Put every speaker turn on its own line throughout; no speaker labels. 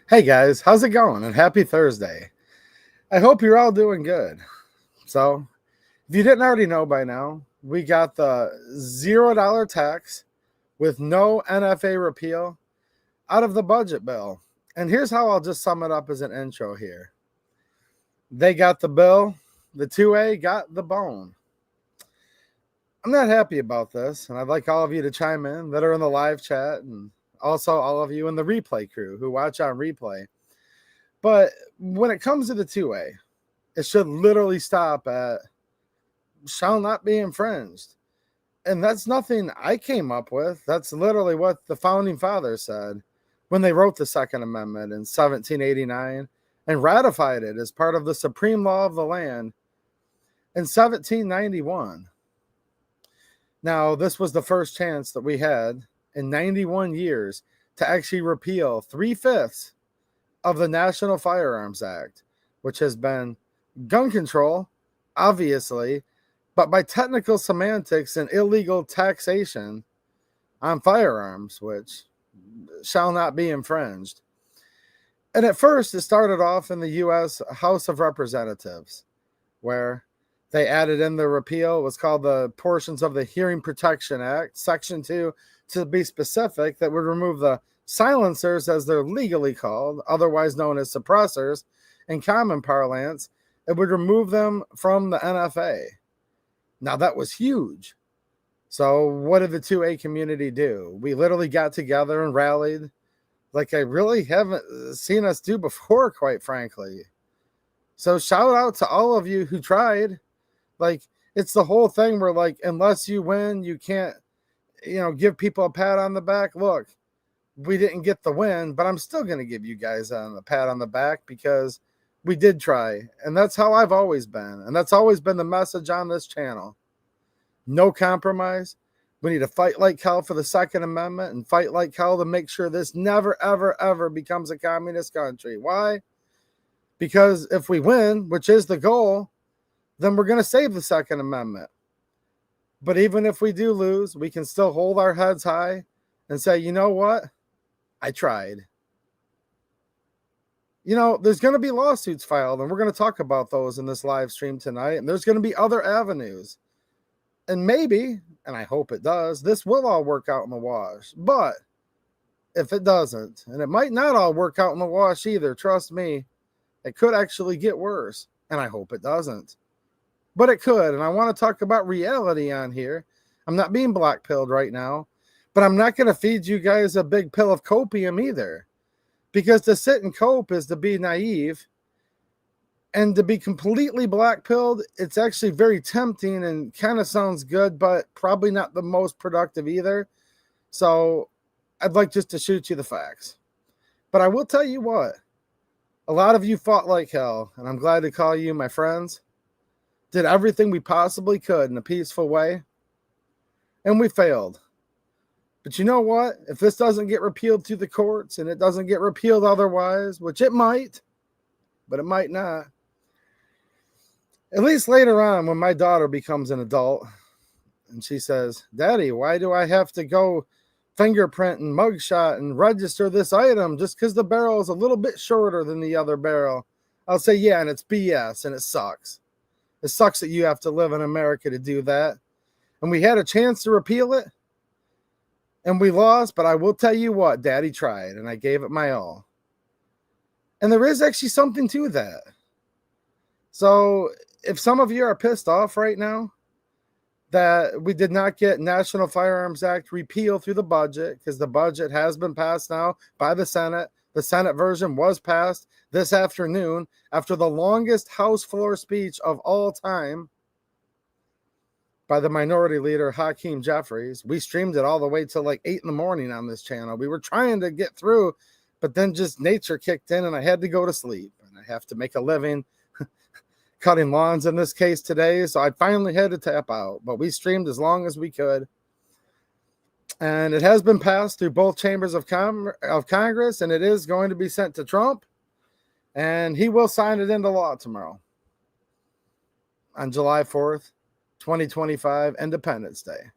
Hey guys, how's it going? And happy Thursday. I hope you're all doing good. So, if you didn't already know by now, we got the $0 tax with no NFA repeal out of the budget bill. And here's how I'll just sum it up as an intro here. They got the bill, the 2A got the bone. I'm not happy about this, and I'd like all of you to chime in that are in the live chat and also all of you in the replay crew who watch on replay. But when it comes to the 2A, it should literally stop at shall not be infringed. And that's nothing I came up with. That's literally what the founding fathers said when they wrote the Second Amendment in 1789 and ratified it as part of the supreme law of the land in 1791. Now, this was the first chance that we had in 91 years to actually repeal 3/5 of the National Firearms Act, which has been gun control, obviously, but by technical semantics and illegal taxation on firearms, which shall not be infringed. And at first, it started off in the U.S. House of Representatives, where they added in the repeal. It was called the portions of the Hearing Protection Act, Section 2, to be specific, that would remove the silencers, as they're legally called, otherwise known as suppressors in common parlance. It would remove them from the NFA. Now, that was huge. So what did the 2A community do? We literally got together and rallied like I really haven't seen us do before, quite frankly. So shout out to all of you who tried. Like, it's the whole thing where, like, unless you win, you can't, give people a pat on the back. Look, we didn't get the win, but I'm still going to give you guys a pat on the back because we did try. And that's how I've always been. And that's always been the message on this channel. No compromise. We need to fight like hell for the Second Amendment and fight like hell to make sure this never, ever, ever becomes a communist country. Why? Because if we win, which is the goal, then we're going to save the Second Amendment. But even if we do lose, we can still hold our heads high and say, you know what? I tried. There's going to be lawsuits filed, and we're going to talk about those in this live stream tonight. And there's going to be other avenues. And maybe, and I hope it does, this will all work out in the wash. But if it doesn't, and it might not all work out in the wash either, trust me, it could actually get worse. And I hope it doesn't. But it could. And I want to talk about reality on here. I'm not being black-pilled right now. But I'm not going to feed you guys a big pill of copium either. Because to sit and cope is to be naive. And to be completely black-pilled, it's actually very tempting and kind of sounds good, but probably not the most productive either. So I'd like just to shoot you the facts. But I will tell you what. A lot of you fought like hell, and I'm glad to call you my friends. Did everything we possibly could in a peaceful way. And we failed. But you know what? If this doesn't get repealed through the courts, and it doesn't get repealed otherwise, which it might, but it might not. At least later on, when my daughter becomes an adult, and she says, Daddy, why do I have to go fingerprint and mugshot and register this item just because the barrel is a little bit shorter than the other barrel? I'll say, yeah, and it's BS, and it sucks. It sucks that you have to live in America to do that. And we had a chance to repeal it, and we lost, but I will tell you what, Daddy tried, and I gave it my all. And there is actually something to that. So if some of you are pissed off right now that we did not get National Firearms Act repeal through the budget, because the budget has been passed now by the Senate. The Senate version was passed this afternoon after the longest House floor speech of all time by the Minority Leader, Hakeem Jeffries. We streamed it all the way till like 8 in the morning on this channel. We were trying to get through, but then just nature kicked in and I had to go to sleep. And I have to make a living cutting lawns in this case today, so I finally had to tap out. But we streamed as long as we could. And it has been passed through both chambers of Congress, and it is going to be sent to Trump. And he will sign it into law tomorrow on July 4th, 2025, Independence Day.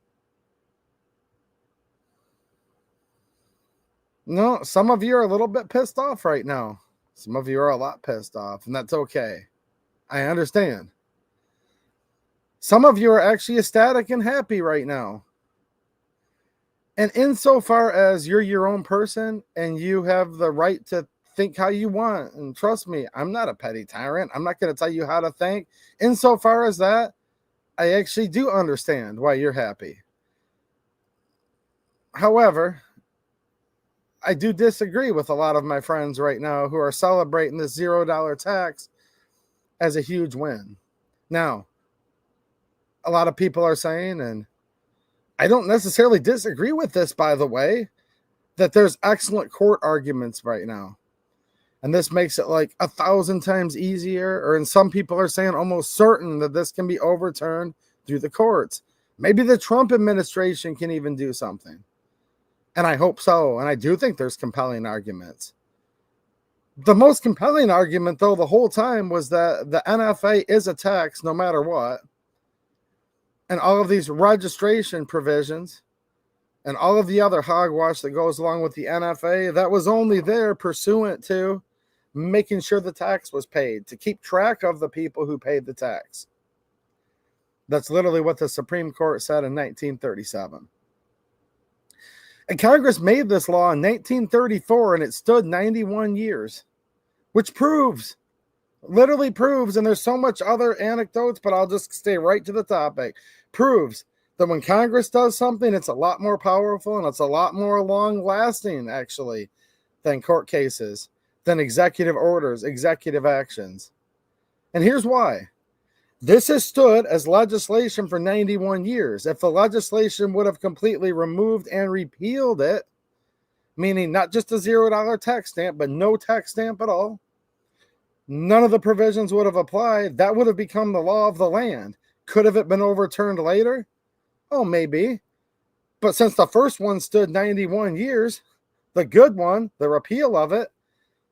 No, some of you are a little bit pissed off right now. Some of you are a lot pissed off, and that's okay. I understand. Some of you are actually ecstatic and happy right now. And insofar as you're your own person and you have the right to think how you want, and trust me, I'm not a petty tyrant. I'm not going to tell you how to think. Insofar as that, I actually do understand why you're happy. However, I do disagree with a lot of my friends right now who are celebrating this $0 tax as a huge win. Now, a lot of people are saying, and I don't necessarily disagree with this, by the way, that there's excellent court arguments right now. And this makes it like 1,000 times easier, or in some people are saying almost certain that this can be overturned through the courts. Maybe the Trump administration can even do something. And I hope so. And I do think there's compelling arguments. The most compelling argument, though, the whole time was that the NFA is a tax no matter what. And all of these registration provisions and all of the other hogwash that goes along with the NFA, that was only there pursuant to making sure the tax was paid, to keep track of the people who paid the tax. That's literally what the Supreme Court said in 1937. And Congress made this law in 1934, and it stood 91 years, which literally proves, and there's so much other anecdotes, but I'll just stay right to the topic, proves that when Congress does something, it's a lot more powerful and it's a lot more long-lasting, actually, than court cases, than executive orders, executive actions. And here's why. This has stood as legislation for 91 years. If the legislation would have completely removed and repealed it, meaning not just a $0 tax stamp, but no tax stamp at all, none of the provisions would have applied. That would have become the law of the land. Could have it been overturned later? Oh, maybe. But since the first one stood 91 years, the good one, the repeal of it,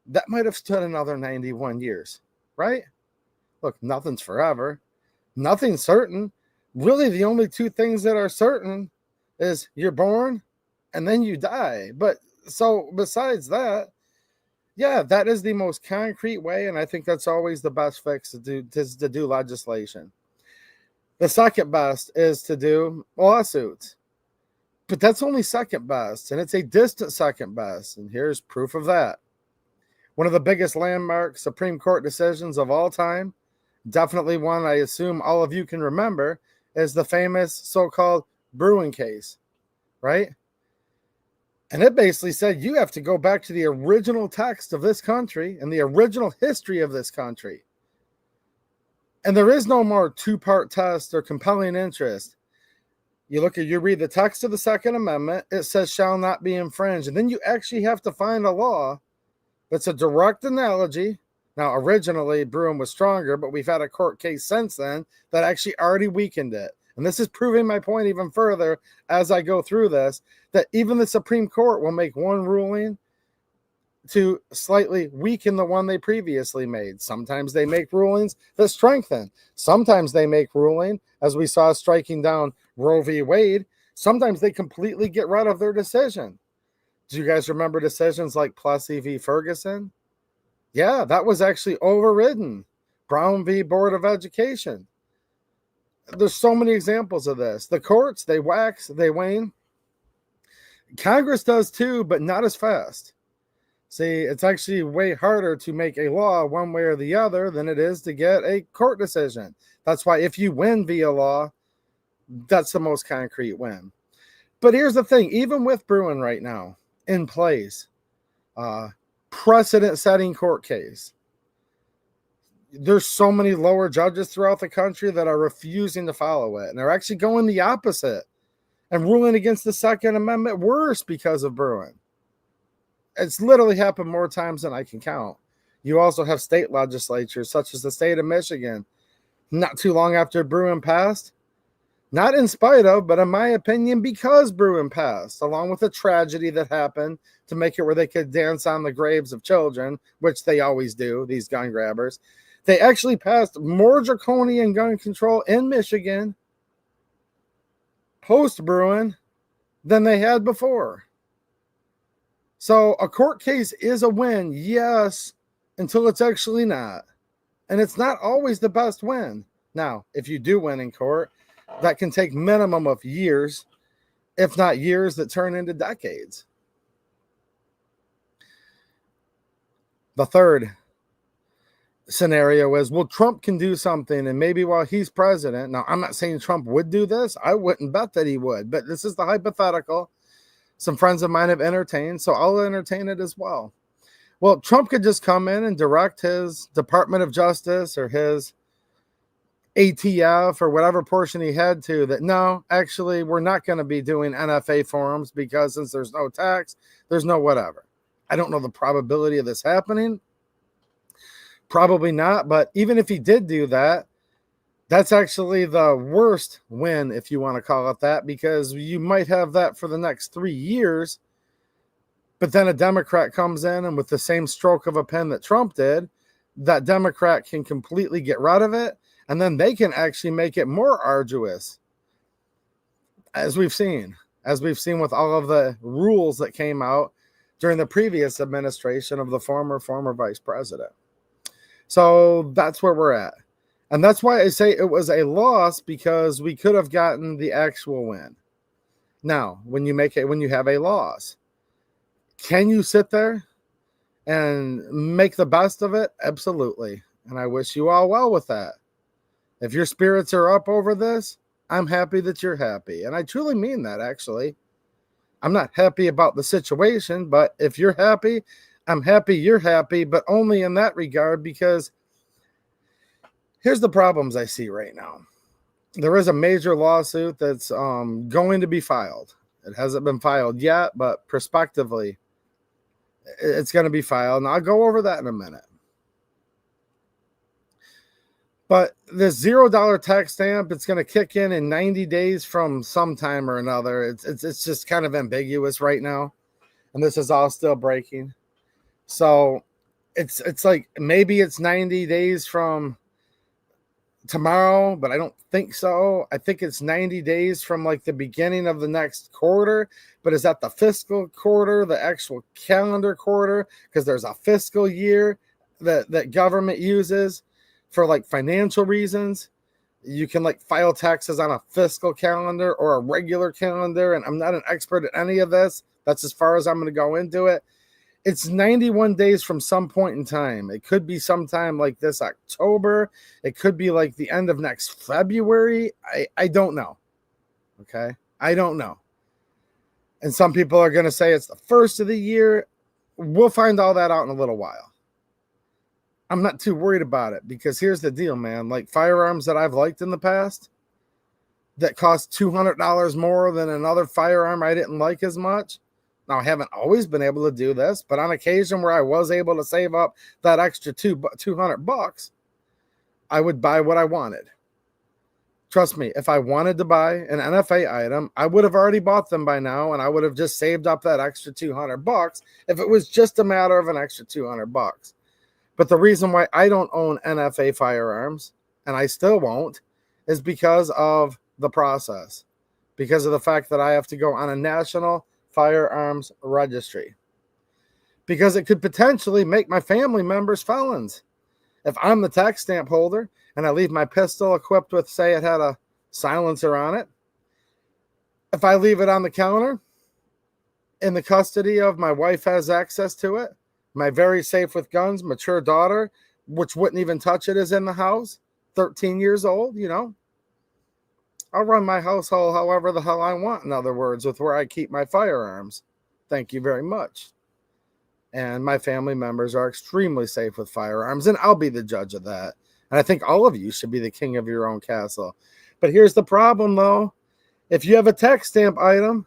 that might have stood another 91 years, right? Look, nothing's forever. Nothing's certain. Really, the only two things that are certain is you're born and then you die. But so besides that, yeah, that is the most concrete way, and I think that's always the best fix to do legislation. The second best is to do lawsuits. But that's only second best, and it's a distant second best, and here's proof of that. One of the biggest landmark Supreme Court decisions of all time, definitely one I assume all of you can remember, is the famous so-called Bruen case, right? And it basically said you have to go back to the original text of this country and the original history of this country. And there is no more two-part test or compelling interest. You read the text of the Second Amendment, it says shall not be infringed. And then you actually have to find a law that's a direct analogy. Now, originally, Bruen was stronger, but we've had a court case since then that actually already weakened it. And this is proving my point even further as I go through this, that even the Supreme Court will make one ruling to slightly weaken the one they previously made. Sometimes they make rulings that strengthen. Sometimes they make ruling, as we saw striking down Roe v. Wade. Sometimes they completely get rid of their decision. Do you guys remember decisions like Plessy v. Ferguson? Yeah, that was actually overridden. Brown v. Board of Education. There's so many examples of this. The courts, they wax, they wane. Congress does too, but not as fast. See, it's actually way harder to make a law one way or the other than it is to get a court decision. That's why if you win via law, that's the most concrete win. But here's the thing, even with Bruen right now in place, precedent-setting court case, there's so many lower judges throughout the country that are refusing to follow it. And they're actually going the opposite and ruling against the Second Amendment worse because of Bruen. It's literally happened more times than I can count. You also have state legislatures, such as the state of Michigan, not too long after Bruen passed. Not in spite of, but in my opinion, because Bruen passed, along with a tragedy that happened to make it where they could dance on the graves of children, which they always do, these gun grabbers. They actually passed more draconian gun control in Michigan post-Bruen than they had before. So a court case is a win, yes, until it's actually not. And it's not always the best win. Now, if you do win in court, that can take minimum of years, if not years that turn into decades. The third scenario is, well, Trump can do something, and maybe while he's president. Now, I'm not saying Trump would do this. I wouldn't bet that he would, but this is the hypothetical some friends of mine have entertained, so I'll entertain it as well. Well, Trump could just come in and direct his Department of Justice or his ATF or whatever portion he had to that, no, actually, we're not going to be doing NFA forums because since there's no tax, there's no whatever. I don't know the probability of this happening. Probably not, but even if he did do that, that's actually the worst win, if you want to call it that, because you might have that for the next 3 years, but then a Democrat comes in and with the same stroke of a pen that Trump did, that Democrat can completely get rid of it, and then they can actually make it more arduous, as we've seen with all of the rules that came out during the previous administration of the former vice president. So that's where we're at. And that's why I say it was a loss, because we could have gotten the actual win. Now, when you have a loss, can you sit there and make the best of it? Absolutely. And I wish you all well with that. If your spirits are up over this, I'm happy that you're happy. And I truly mean that, actually. I'm not happy about the situation, but if you're happy, I'm happy you're happy, but only in that regard, because here's the problems I see right now. There is a major lawsuit that's going to be filed. It hasn't been filed yet, but prospectively, it's going to be filed. And I'll go over that in a minute. But this $0 tax stamp, it's going to kick in 90 days from sometime or another. It's just kind of ambiguous right now. And this is all still breaking. So it's like maybe it's 90 days from tomorrow, but I don't think so. I think it's 90 days from like the beginning of the next quarter. But is that the fiscal quarter, the actual calendar quarter? Because there's a fiscal year that government uses for like financial reasons. You can like file taxes on a fiscal calendar or a regular calendar. And I'm not an expert at any of this. That's as far as I'm going to go into it. It's 91 days from some point in time. It could be sometime like this October. It could be like the end of next February. I don't know. Okay? I don't know. And some people are going to say it's the first of the year. We'll find all that out in a little while. I'm not too worried about it, because here's the deal, man. Like firearms that I've liked in the past that cost $200 more than another firearm I didn't like as much. Now, I haven't always been able to do this, but on occasion where I was able to save up that extra $200, I would buy what I wanted. Trust me, if I wanted to buy an NFA item, I would have already bought them by now, and I would have just saved up that extra $200 if it was just a matter of an extra $200. But the reason why I don't own NFA firearms, and I still won't, is because of the process. Because of the fact that I have to go on a national firearms registry. Because it could potentially make my family members felons. If I'm the tax stamp holder and I leave my pistol equipped with, say it had a silencer on it, if I leave it on the counter in the custody of my wife has access to it, my very safe with guns, mature daughter, which wouldn't even touch it, is in the house, 13 years old, I'll run my household however the hell I want, in other words, with where I keep my firearms. Thank you very much. And my family members are extremely safe with firearms, and I'll be the judge of that. And I think all of you should be the king of your own castle. But here's the problem, though. If you have a tax stamp item,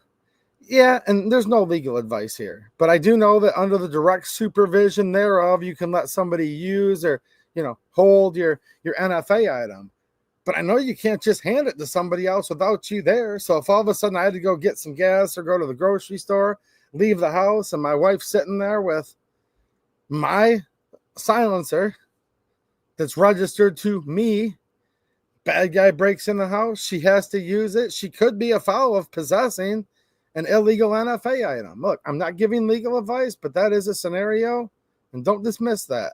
yeah, and there's no legal advice here, but I do know that under the direct supervision thereof, you can let somebody use or, hold your NFA item. But I know you can't just hand it to somebody else without you there. So if all of a sudden I had to go get some gas or go to the grocery store, leave the house, and my wife's sitting there with my silencer that's registered to me, bad guy breaks in the house, she has to use it. She could be afoul of possessing an illegal NFA item. Look, I'm not giving legal advice, but that is a scenario, and don't dismiss that.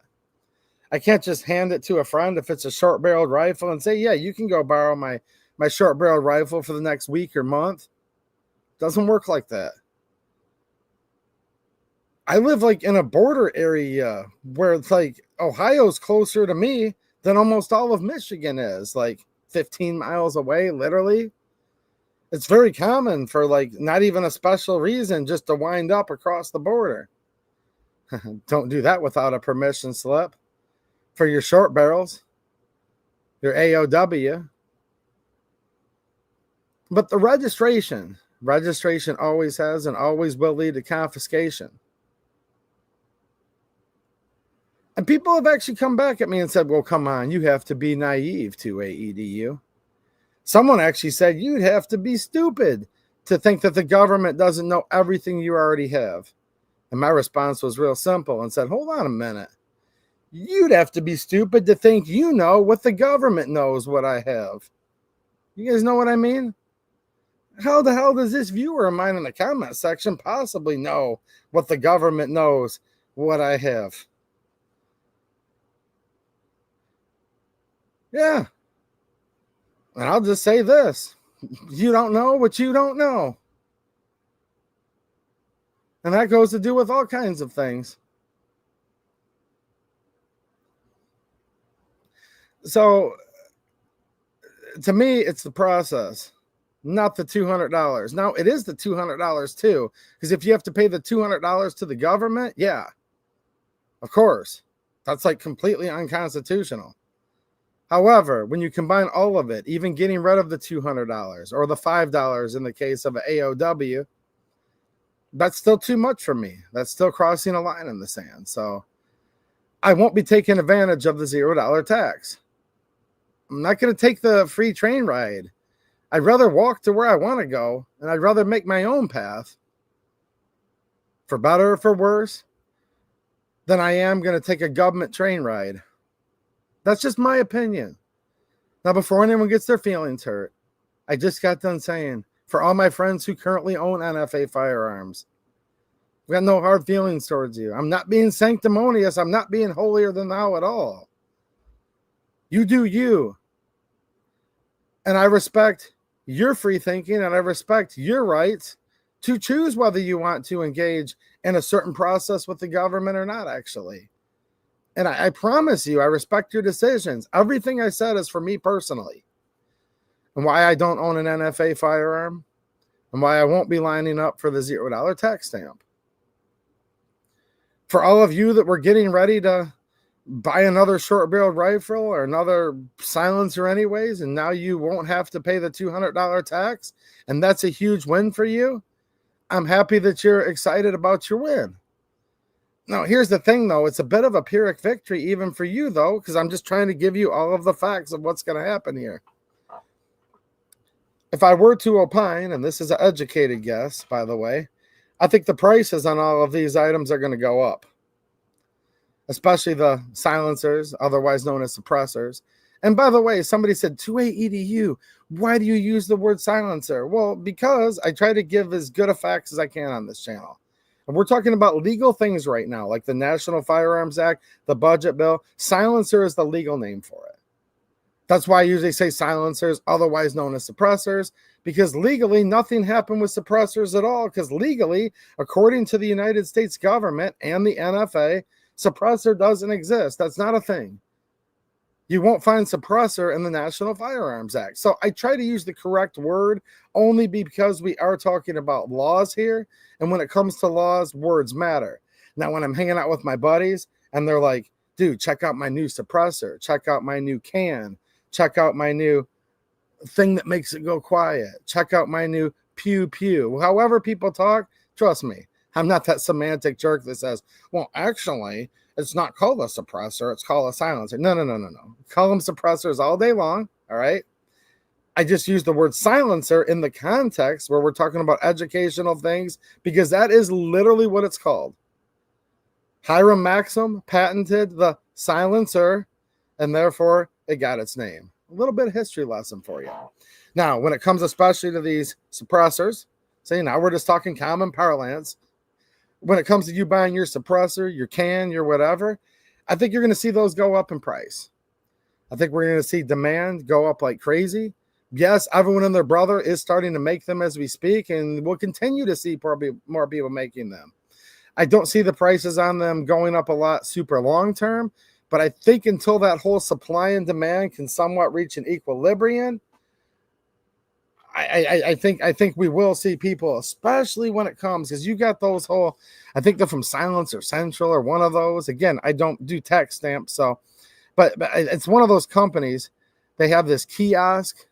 I can't just hand it to a friend if it's a short-barreled rifle and say, yeah, you can go borrow my short-barreled rifle for the next week or month. Doesn't work like that. I live like in a border area where it's like Ohio's closer to me than almost all of Michigan is, like 15 miles away, literally. It's very common for like not even a special reason just to wind up across the border. Don't do that without a permission slip for your short barrels, your AOW. But the registration always has and always will lead to confiscation. And people have actually come back at me and said, well, come on, you have to be naive to AEDU. Someone actually said you'd have to be stupid to think that the government doesn't know everything you already have. And my response was real simple and said, hold on a minute. You'd have to be stupid to think you know what the government knows what I have. You guys know what I mean? How the hell does this viewer of mine in the comment section possibly know what the government knows what I have? Yeah. And I'll just say this. You don't know what you don't know. And that goes to do with all kinds of things. So, to me, it's the process, not the $200. Now, it is the $200 too, because if you have to pay the $200 to the government, yeah, of course, that's like completely unconstitutional. However, when you combine all of it, even getting rid of the $200 or the $5 in the case of an AOW, that's still too much for me. That's still crossing a line in the sand. So I won't be taking advantage of the $0 tax. I'm not going to take the free train ride. I'd rather walk to where I want to go, and I'd rather make my own path, for better or for worse, than I am going to take a government train ride. That's just my opinion. Now, before anyone gets their feelings hurt, I just got done saying, for all my friends who currently own NFA firearms, I've got no hard feelings towards you. I'm not being sanctimonious. I'm not being holier than thou at all. You do you. And I respect your free thinking, and I respect your rights to choose whether you want to engage in a certain process with the government or not, actually. And I promise you, I respect your decisions. Everything I said is for me personally. And why I don't own an NFA firearm, and why I won't be lining up for the $0 tax stamp. For all of you that were getting ready to buy another short-barreled rifle or another silencer anyways, and now you won't have to pay the $200 tax, and that's a huge win for you, I'm happy that you're excited about your win. Now, here's the thing, though. It's a bit of a Pyrrhic victory even for you, though, because I'm just trying to give you all of the facts of what's going to happen here. If I were to opine, and this is an educated guess, by the way, I think the prices on all of these items are going to go up, especially the silencers, otherwise known as suppressors. And by the way, somebody said, to AEDU, why do you use the word silencer? Well, because I try to give as good a facts as I can on this channel. And we're talking about legal things right now, like the National Firearms Act, the budget bill. Silencer is the legal name for it. That's why I usually say silencers, otherwise known as suppressors, because legally nothing happened with suppressors at all, because legally, according to the United States government and the NFA, suppressor doesn't exist. That's not a thing. You won't find suppressor in the National Firearms Act. So I try to use the correct word only because we are talking about laws here. And when it comes to laws, words matter. Now, when I'm hanging out with my buddies and they're like, dude, check out my new suppressor, check out my new can, check out my new thing that makes it go quiet, check out my new pew pew. However people talk, trust me, I'm not that semantic jerk that says, well, actually, it's not called a suppressor, it's called a silencer. No. Call them suppressors all day long, all right? I just use the word silencer in the context where we're talking about educational things, because that is literally what it's called. Hiram Maxim patented the silencer, and therefore it got its name. A little bit of history lesson for you. Now, when it comes especially to these suppressors, See, now we're just talking common parlance. When it comes to you buying your suppressor, your can, your whatever, I think you're going to see those go up in price. I think we're going to see demand go up like crazy. Yes, everyone and their brother is starting to make them as we speak, and we'll continue to see probably more people making them. I don't see the prices on them going up a lot super long term, but I think until that whole supply and demand can somewhat reach an equilibrium, I think we will see people, especially when it comes, because you got those whole, I think they're from Silence or Central or one of those. Again, I don't do tax stamps, so, but it's one of those companies. They have this kiosk,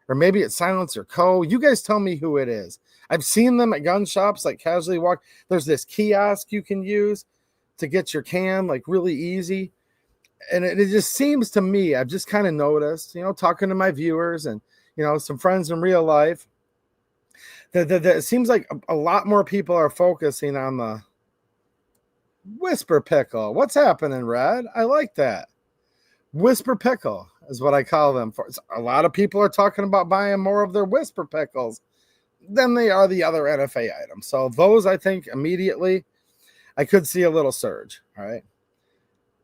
or maybe it's Silence or Co. You guys tell me who it is. I've seen them at gun shops, like casually walk. There's this kiosk you can use to get your can, like really easy. And it just seems to me, I've just kind of noticed, talking to my viewers and, some friends in real life, that it seems like a lot more people are focusing on the whisper pickle. What's happening, Red? I like that. Whisper pickle is what I call them. A lot of people are talking about buying more of their whisper pickles than they are the other NFA items. So those, I think, immediately, I could see a little surge. All right.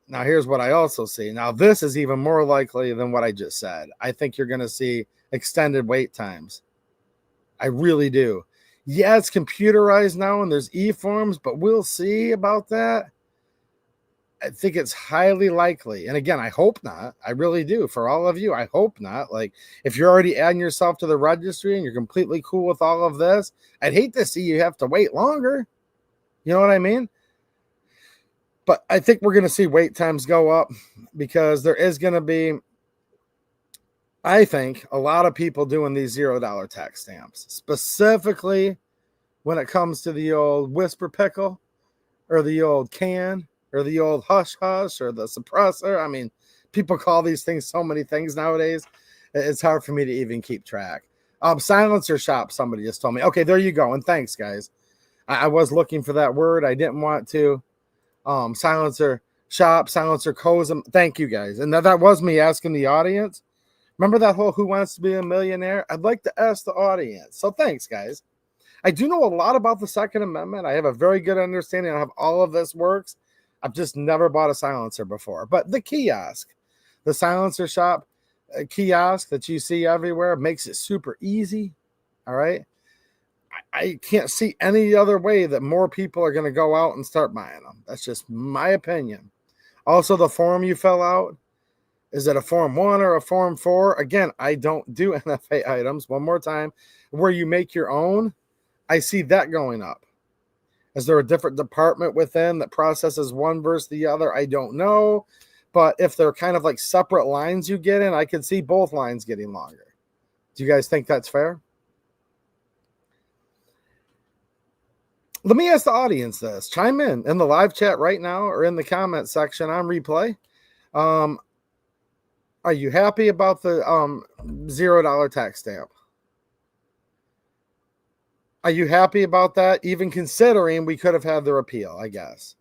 Now, here's what I also see. Now, this is even more likely than what I just said. I think you're going to see extended wait times. I really do. Yeah, it's computerized now and there's e-forms, but we'll see about that. I think it's highly likely. And again, I hope not. I really do. For all of you, I hope not. Like, if you're already adding yourself to the registry and you're completely cool with all of this, I'd hate to see you have to wait longer. You know what I mean? But I think we're going to see wait times go up because there is going to be, I think, a lot of people doing these $0 tax stamps, specifically when it comes to the old whisper pickle or the old can or the old hush hush or the suppressor. I mean, people call these things so many things nowadays. It's hard for me to even keep track. Silencer shop, somebody just told me. Okay, there you go. And thanks, guys. I was looking for that word. I didn't want to. Silencer shop, Silencer Cosm. Thank you, guys. And that was me asking the audience. Remember that whole Who Wants to Be a Millionaire? I'd like to ask the audience. So thanks, guys. I do know a lot about the Second Amendment. I have a very good understanding of how all of this works. I've just never bought a silencer before. But the kiosk, the silencer shop kiosk that you see everywhere makes it super easy. All right. I can't see any other way that more people are going to go out and start buying them. That's just my opinion. Also, the form you fill out, is it a Form 1 or a Form 4? Again, I don't do NFA items. One more time, where you make your own, I see that going up. Is there a different department within that processes one versus the other? I don't know. But if they're kind of like separate lines you get in, I can see both lines getting longer. Do you guys think that's fair? Let me ask the audience this. Chime in the live chat right now or in the comment section on replay. Are you happy about the $0 tax stamp? Are you happy about that? Even considering we could have had the repeal, I guess.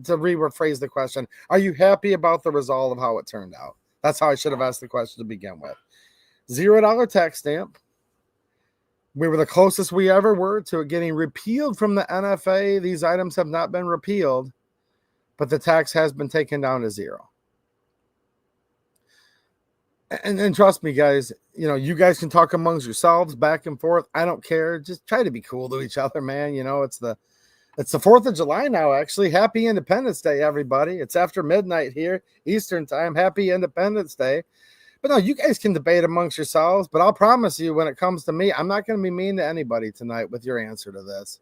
To rephrase the question, are you happy about the result of how it turned out? That's how I should have asked the question to begin with. $0 tax stamp. We were the closest we ever were to it getting repealed from the NFA. These items have not been repealed, but the tax has been taken down to zero. And trust me, guys, you guys can talk amongst yourselves back and forth. I don't care. Just try to be cool to each other, man. It's the 4th of July now, actually. Happy Independence Day, everybody. It's after midnight here, Eastern time. Happy Independence Day. But no, you guys can debate amongst yourselves, but I'll promise you when it comes to me, I'm not going to be mean to anybody tonight with your answer to this.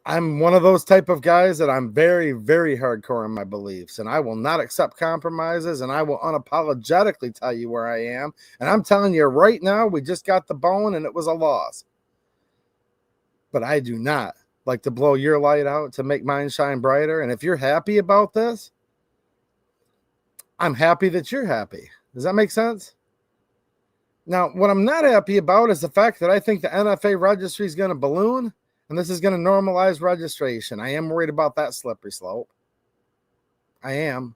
I'm one of those type of guys that I'm very, very hardcore in my beliefs, and I will not accept compromises, and I will unapologetically tell you where I am. And I'm telling you right now, we just got the bone, and it was a loss. But I do not like to blow your light out to make mine shine brighter. And if you're happy about this, I'm happy that you're happy. Does that make sense? Now, what I'm not happy about is the fact that I think the NFA registry is going to balloon, and this is going to normalize registration. I am worried about that slippery slope. I am.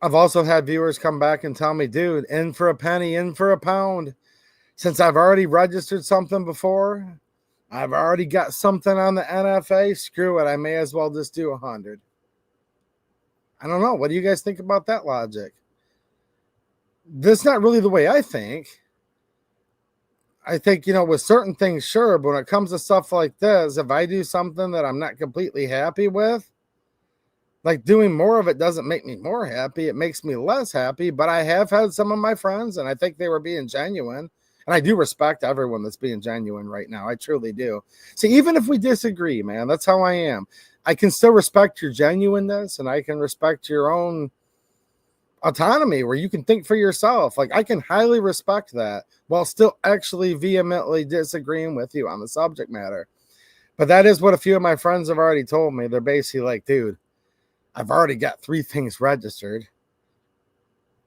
I've also had viewers come back and tell me, dude, in for a penny, in for a pound. Since I've already registered something before, I've already got something on the NFA, screw it, I may as well just do 100. I don't know. What do you guys think about that logic? That's not really the way I think. I think, with certain things, sure, but when it comes to stuff like this, if I do something that I'm not completely happy with, like doing more of it doesn't make me more happy. It makes me less happy, but I have had some of my friends, and I think they were being genuine. And I do respect everyone that's being genuine right now. I truly do. See, even if we disagree, man, that's how I am. I can still respect your genuineness, and I can respect your own autonomy where you can think for yourself. Like, I can highly respect that while still actually vehemently disagreeing with you on the subject matter. But that is what a few of my friends have already told me. They're basically like, dude, I've already got 3 things registered.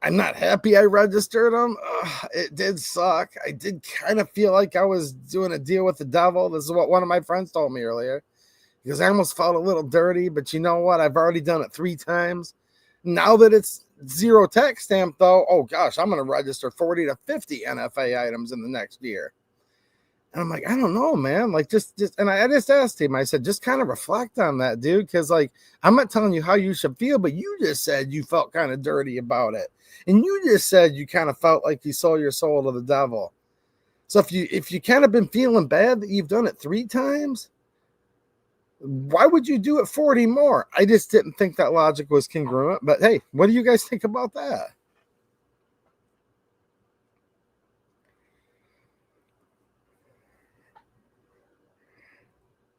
I'm not happy I registered them. It did suck. I did kind of feel like I was doing a deal with the devil. This is what one of my friends told me earlier. Because I almost felt a little dirty, but you know what? I've already done it 3 times. Now that it's 0 tax stamp, though, oh gosh, I'm going to register 40 to 50 NFA items in the next year. And I'm like, I don't know, man. Like, and I just asked him, I said, just kind of reflect on that, dude. Because, like, I'm not telling you how you should feel, but you just said you felt kind of dirty about it. And you just said you kind of felt like you sold your soul to the devil. So if you kind of been feeling bad that you've done it 3 times, why would you do it 40 more? I just didn't think that logic was congruent. But hey, what do you guys think about that?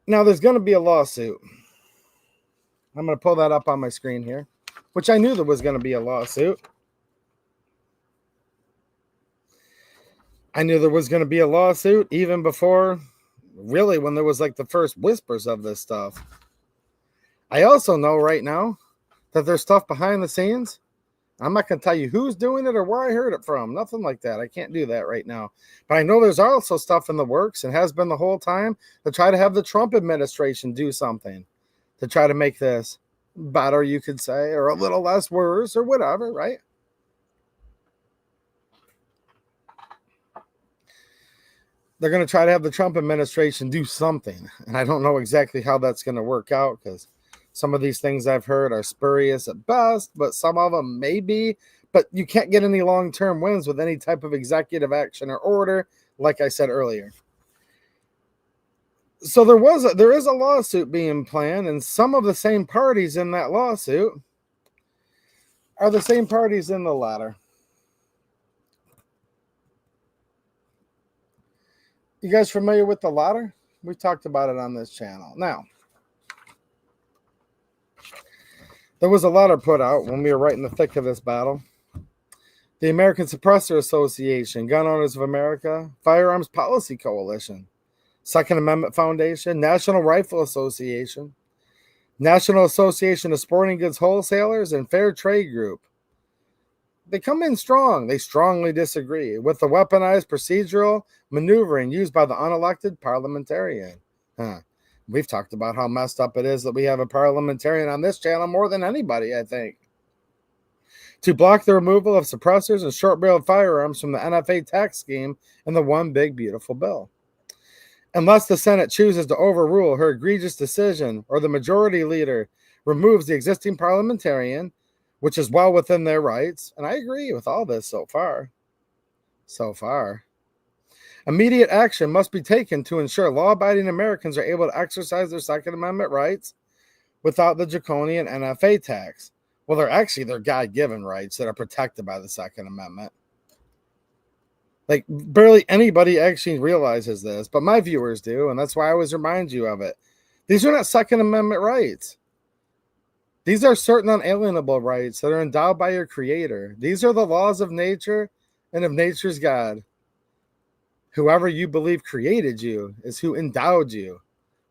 Now, there's going to be a lawsuit. I'm going to pull that up on my screen here, which I knew there was going to be a lawsuit. I knew there was going to be a lawsuit even before, really, when there was like the first whispers of this stuff. I also know right now that there's stuff behind the scenes. I'm not going to tell you who's doing it or where I heard it from. Nothing like that. I can't do that right now. But I know there's also stuff in the works and has been the whole time to try to have the Trump administration do something to try to make this better, you could say, or a little less worse or whatever, right? They're going to try to have the Trump administration do something. And I don't know exactly how that's going to work out because some of these things I've heard are spurious at best, but some of them may be. But you can't get any long-term wins with any type of executive action or order, like I said earlier. So there is a lawsuit being planned, and some of the same parties in that lawsuit are the same parties in the latter. You guys familiar with the latter? We talked about it on this channel. Now, there was a letter put out when we were right in the thick of this battle. The American Suppressor Association, Gun Owners of America, Firearms Policy Coalition, Second Amendment Foundation, National Rifle Association, National Association of Sporting Goods Wholesalers, and Fair Trade Group. They come in strong. They strongly disagree with the weaponized procedural maneuvering used by the unelected parliamentarian. We've talked about how messed up it is that we have a parliamentarian on this channel more than anybody, I think. To block the removal of suppressors and short-barreled firearms from the NFA tax scheme in the One Big Beautiful Bill. Unless the Senate chooses to overrule her egregious decision or the majority leader removes the existing parliamentarian, which is well within their rights, and I agree with all this so far. Immediate action must be taken to ensure law-abiding Americans are able to exercise their Second Amendment rights without the draconian NFA tax. Well, they're God-given rights that are protected by the Second Amendment. Like, barely anybody actually realizes this, but my viewers do, and that's why I always remind you of it. These are not Second Amendment rights. These are certain unalienable rights that are endowed by your Creator. These are the laws of nature and of nature's God. Whoever you believe created you is who endowed you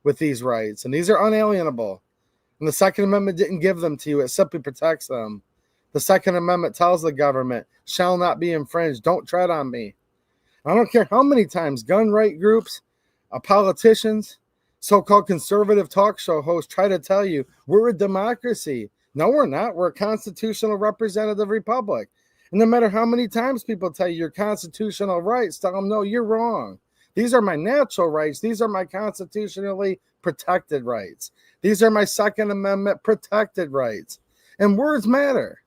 with these rights, and these are unalienable. And the Second Amendment didn't give them to you. It simply protects them. The Second Amendment tells the government, shall not be infringed. Don't tread on me. I don't care how many times gun right groups, politicians, so-called conservative talk show hosts try to tell you we're a democracy. No, we're not. We're a constitutional representative republic. And no matter how many times people tell you your constitutional rights, tell them, no, you're wrong. These are my natural rights. These are my constitutionally protected rights. These are my Second Amendment protected rights. And words matter.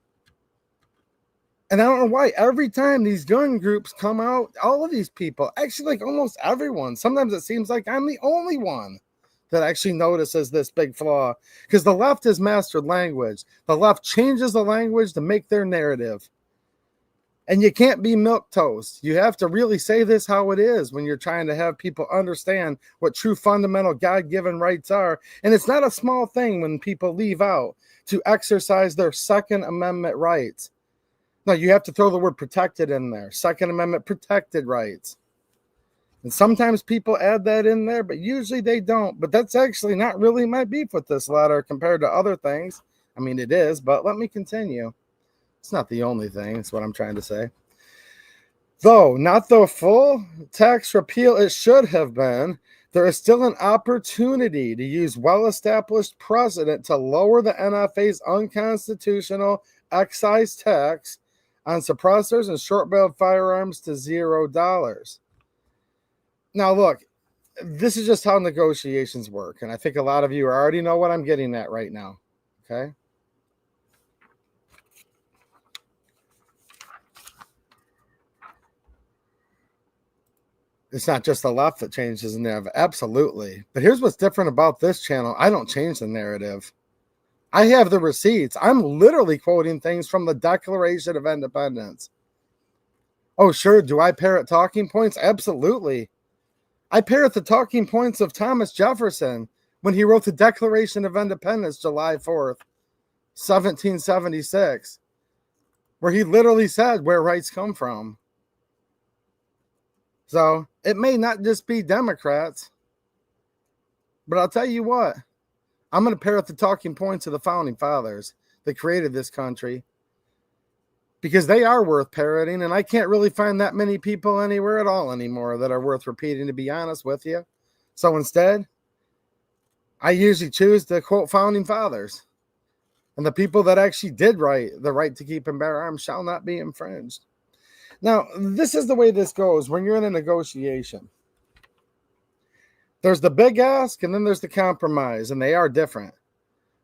And I don't know why every time these gun groups come out, all of these people, actually like almost everyone, sometimes it seems like I'm the only one that actually notices this big flaw, because the left has mastered language. The left changes the language to make their narrative. And you can't be milquetoast. You have to really say this how it is when you're trying to have people understand what true fundamental God-given rights are. And it's not a small thing when people leave out to exercise their Second Amendment rights. No, you have to throw the word protected in there. Second Amendment protected rights. And sometimes people add that in there, but usually they don't. But that's actually not really my beef with this letter compared to other things. I mean, it is, but let me continue. It's not the only thing. That's what I'm trying to say. Though not the full tax repeal it should have been, there is still an opportunity to use well-established precedent to lower the NFA's unconstitutional excise tax on suppressors and short-barreled firearms to $0. Now, look, this is just how negotiations work, and I think a lot of you already know what I'm getting at right now, okay? It's not just the left that changes the narrative, absolutely. But here's what's different about this channel. I don't change the narrative. I have the receipts. I'm literally quoting things from the Declaration of Independence. Oh, sure. Do I parrot talking points? Absolutely. I parrot the talking points of Thomas Jefferson when he wrote the Declaration of Independence, July 4th, 1776, where he literally said where rights come from. So it may not just be Democrats, but I'll tell you what, I'm going to parrot the talking points of the founding fathers that created this country, because they are worth parroting, and I can't really find that many people anywhere at all anymore that are worth repeating, to be honest with you. So instead, I usually choose to quote founding fathers, and the people that actually did write the right to keep and bear arms shall not be infringed. Now, this is the way this goes when you're in a negotiation. There's the big ask, and then there's the compromise, and they are different.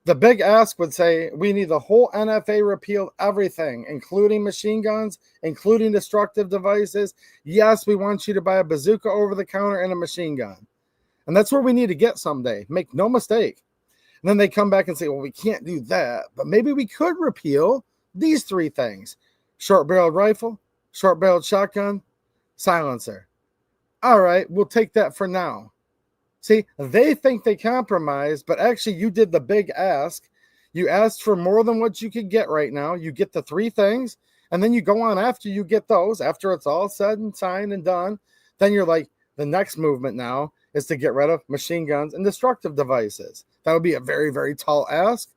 The big ask would say, we need the whole NFA repealed, everything, including machine guns, including destructive devices. Yes, we want you to buy a bazooka over the counter and a machine gun. And that's where we need to get someday. Make no mistake. And then they come back and say, well, we can't do that, but maybe we could repeal these three things: short-barreled rifle, short-barreled shotgun, silencer. All right, we'll take that for now. See, they think they compromised, but actually you did the big ask. You asked for more than what you could get right now. You get the three things, and then you go on after you get those, after it's all said and signed and done. Then you're like, the next movement now is to get rid of machine guns and destructive devices. That would be a very, very tall ask.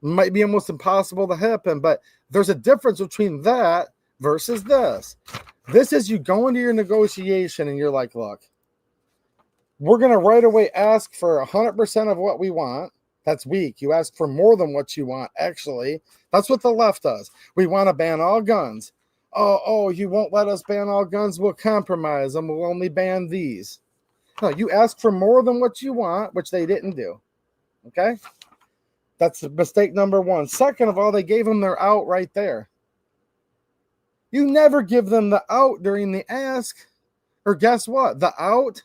Might be almost impossible to happen, but there's a difference between that versus this. This is you go into your negotiation and you're like, look, we're going to right away ask for 100% of what we want. That's weak. You ask for more than what you want, actually. That's what the left does. We want to ban all guns. Oh, you won't let us ban all guns? We'll compromise and we'll only ban these. No, you ask for more than what you want, which they didn't do. Okay? That's mistake number one. Second of all, they gave them their out right there. You never give them the out during the ask. Or guess what? The out,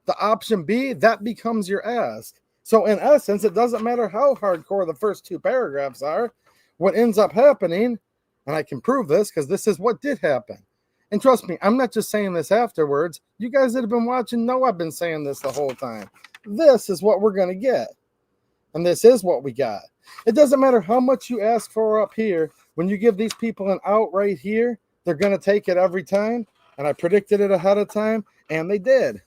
the option B, that becomes your ask. So in essence, it doesn't matter how hardcore the first two paragraphs are. What ends up happening, and I can prove this because this is what did happen. And trust me, I'm not just saying this afterwards. You guys that have been watching know I've been saying this the whole time. This is what we're going to get. And this is what we got. It doesn't matter how much you ask for up here. When you give these people an out right here, they're going to take it every time. And I predicted it ahead of time, and they did.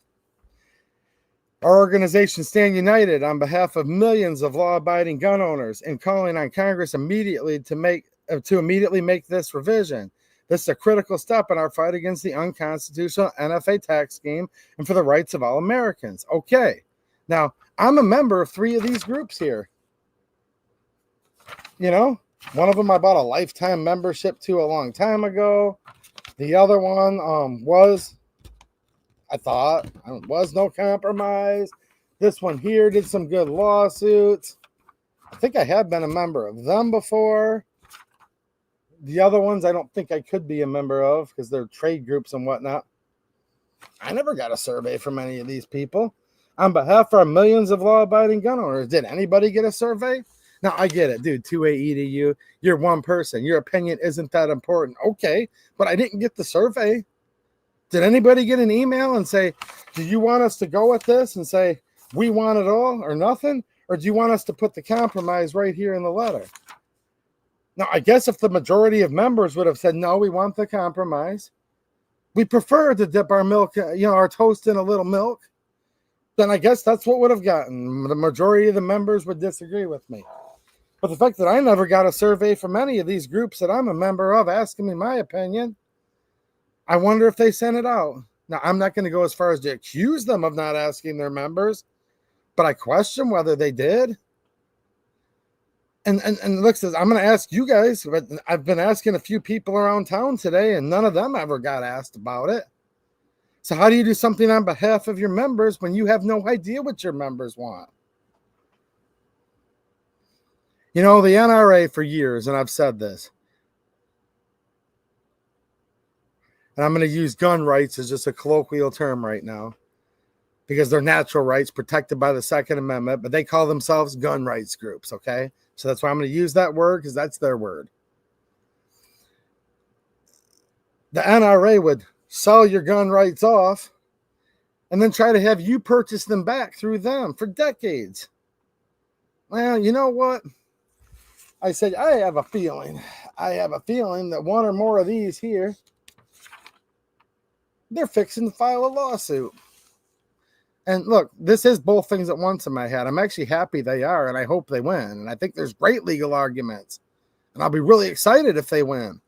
Our organization stand united on behalf of millions of law-abiding gun owners in calling on Congress immediately to immediately make this revision. This is a critical step in our fight against the unconstitutional NFA tax scheme and for the rights of all Americans. Okay, now I'm a member of three of these groups here. You know, one of them I bought a lifetime membership to a long time ago. The other one was, I thought, was no compromise. This one here did some good lawsuits. I think I have been a member of them before. The other ones I don't think I could be a member of because they're trade groups and whatnot. I never got a survey from any of these people. On behalf of our millions of law-abiding gun owners, did anybody get a survey? Now, I get it, dude. 2A EDU, you're one person. Your opinion isn't that important. Okay, but I didn't get the survey. Did anybody get an email and say, do you want us to go with this and say, we want it all or nothing? Or do you want us to put the compromise right here in the letter? Now, I guess if the majority of members would have said, no, we want the compromise, we prefer to dip our milk, our toast in a little milk, then I guess that's what would have gotten. The majority of the members would disagree with me. But the fact that I never got a survey from any of these groups that I'm a member of asking me my opinion, I wonder if they sent it out. Now, I'm not going to go as far as to accuse them of not asking their members, but I question whether they did. And look, says, I'm going to ask you guys, but I've been asking a few people around town today, and none of them ever got asked about it. So how do you do something on behalf of your members when you have no idea what your members want? You know, the NRA for years, and I've said this, and I'm going to use gun rights as just a colloquial term right now, because they're natural rights protected by the Second Amendment, but they call themselves gun rights groups, okay? So that's why I'm going to use that word, because that's their word. The NRA would sell your gun rights off and then try to have you purchase them back through them for decades. Well, you know what? I said, I have a feeling that one or more of these here, they're fixing to file a lawsuit. And look, this is both things at once in my head. I'm actually happy they are, and I hope they win. And I think there's great legal arguments. And I'll be really excited if they win.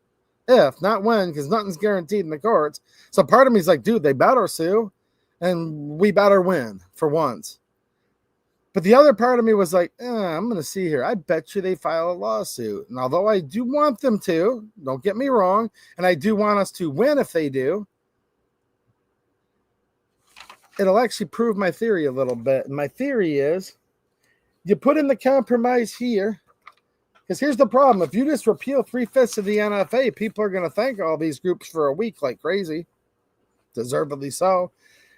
If, not when, because nothing's guaranteed in the courts. So part of me is like, dude, they better sue, and we better win for once. But the other part of me was like, I'm going to see here. I bet you they file a lawsuit. And although I do want them to, don't get me wrong, and I do want us to win if they do, it'll actually prove my theory a little bit. And my theory is you put in the compromise here, because here's the problem. If you just repeal 3/5 of the NFA, people are going to thank all these groups for a week like crazy, deservedly so.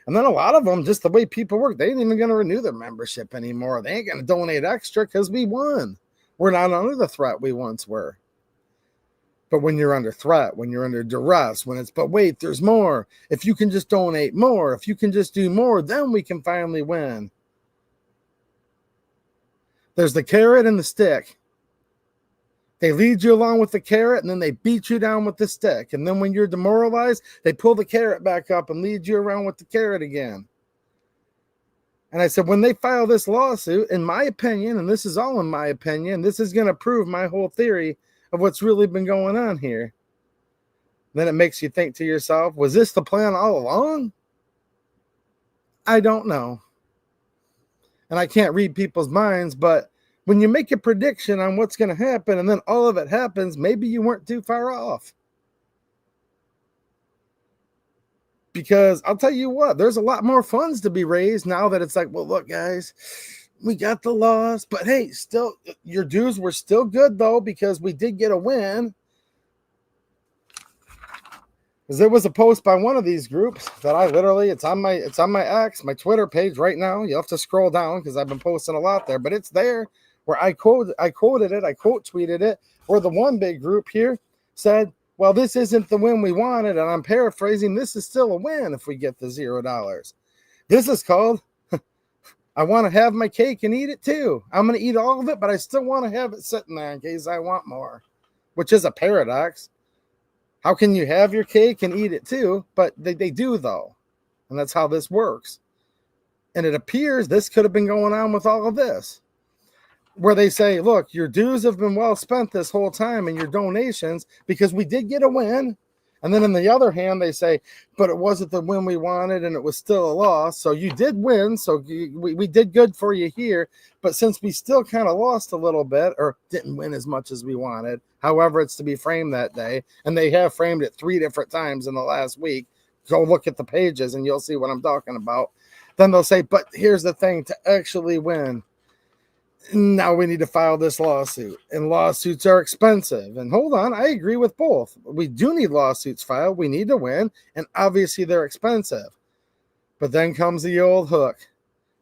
And then a lot of them, just the way people work, they ain't even going to renew their membership anymore. They ain't going to donate extra because we won. We're not under the threat we once were. But when you're under threat, when you're under duress, when it's, but wait, there's more. If you can just donate more, if you can just do more, then we can finally win. There's the carrot and the stick. They lead you along with the carrot, and then they beat you down with the stick. And then when you're demoralized, they pull the carrot back up and lead you around with the carrot again. And I said, when they file this lawsuit, in my opinion, and this is all in my opinion, this is going to prove my whole theory of what's really been going on here. Then it makes you think to yourself, was this the plan all along? I don't know. And I can't read people's minds, but when you make a prediction on what's going to happen and then all of it happens, maybe you weren't too far off. Because I'll tell you what, there's a lot more funds to be raised now that it's like, well, look, guys, we got the laws, but hey, still, your dues were still good, though, because we did get a win. Because there was a post by one of these groups that I literally, it's on my X, my Twitter page right now. You'll have to scroll down because I've been posting a lot there, but it's there where I quote tweeted it, where the one big group here said, well, this isn't the win we wanted, and I'm paraphrasing, this is still a win if we get the $0. This is called, I want to have my cake and eat it too. I'm going to eat all of it, but I still want to have it sitting there in case I want more, which is a paradox. How can you have your cake and eat it too? But they do, though, and that's how this works. And it appears this could have been going on with all of this, where they say, look, your dues have been well spent this whole time and your donations, because we did get a win. And then on the other hand, they say, but it wasn't the win we wanted and it was still a loss. So you did win. So we did good for you here. But since we still kind of lost a little bit or didn't win as much as we wanted, however it's to be framed that day, and they have framed it 3 different times in the last week, go look at the pages and you'll see what I'm talking about. Then they'll say, but here's the thing, to actually win, now we need to file this lawsuit, and lawsuits are expensive. And hold on, I agree with both. We do need lawsuits filed. We need to win, and obviously they're expensive. But then comes the old hook.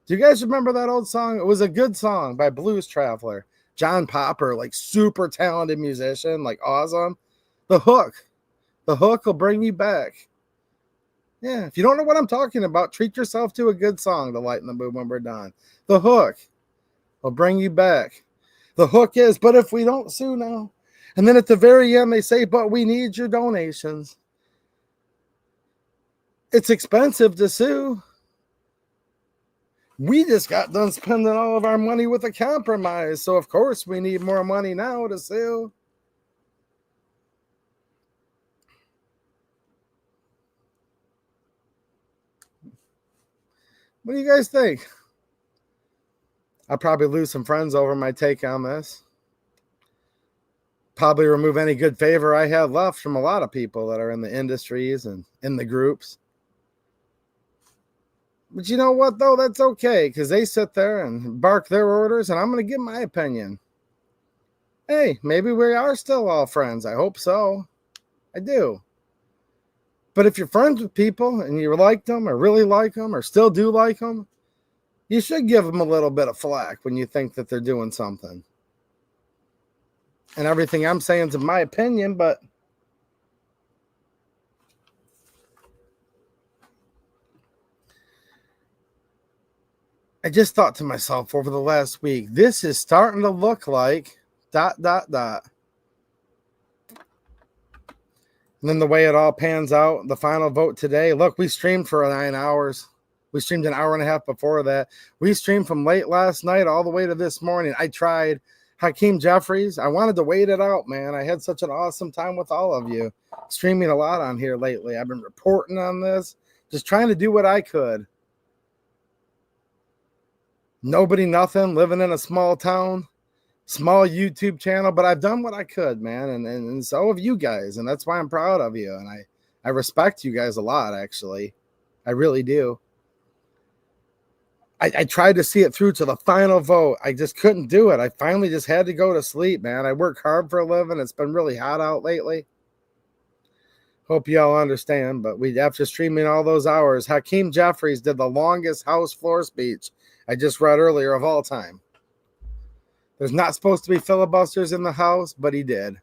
Do you guys remember that old song? It was a good song by Blues Traveler. John Popper, like super talented musician, like awesome. The hook will bring you back. Yeah, if you don't know what I'm talking about, treat yourself to a good song to lighten the mood when we're done. The hook will bring you back. The hook is, but if we don't sue now, and then at the very end they say, but we need your donations. It's expensive to sue. We just got done spending all of our money with a compromise, so of course we need more money now to sue. What do you guys think? I'll probably lose some friends over my take on this. Probably remove any good favor I have left from a lot of people that are in the industries and in the groups. But you know what, though? That's okay, because they sit there and bark their orders, and I'm going to give my opinion. Hey, maybe we are still all friends. I hope so. I do. But if you're friends with people and you like them or really like them or still do like them, you should give them a little bit of flack when you think that they're doing something. And everything I'm saying is in my opinion, but I just thought to myself over the last week, this is starting to look like ... And then the way it all pans out, the final vote today. Look, we streamed for 9 hours. We streamed an hour and a half before that. We streamed from late last night all the way to this morning. I tried. Hakeem Jeffries, I wanted to wait it out, man. I had such an awesome time with all of you. Streaming a lot on here lately. I've been reporting on this. Just trying to do what I could. Nobody, nothing. Living in a small town. Small YouTube channel, but I've done what I could, man, and so have you guys, and that's why I'm proud of you, and I respect you guys a lot, actually. I really do. I tried to see it through to the final vote. I just couldn't do it. I finally just had to go to sleep, man. I work hard for a living. It's been really hot out lately. Hope you all understand, but after streaming all those hours, Hakeem Jeffries did the longest House floor speech I just read earlier of all time. There's not supposed to be filibusters in the House, but he did.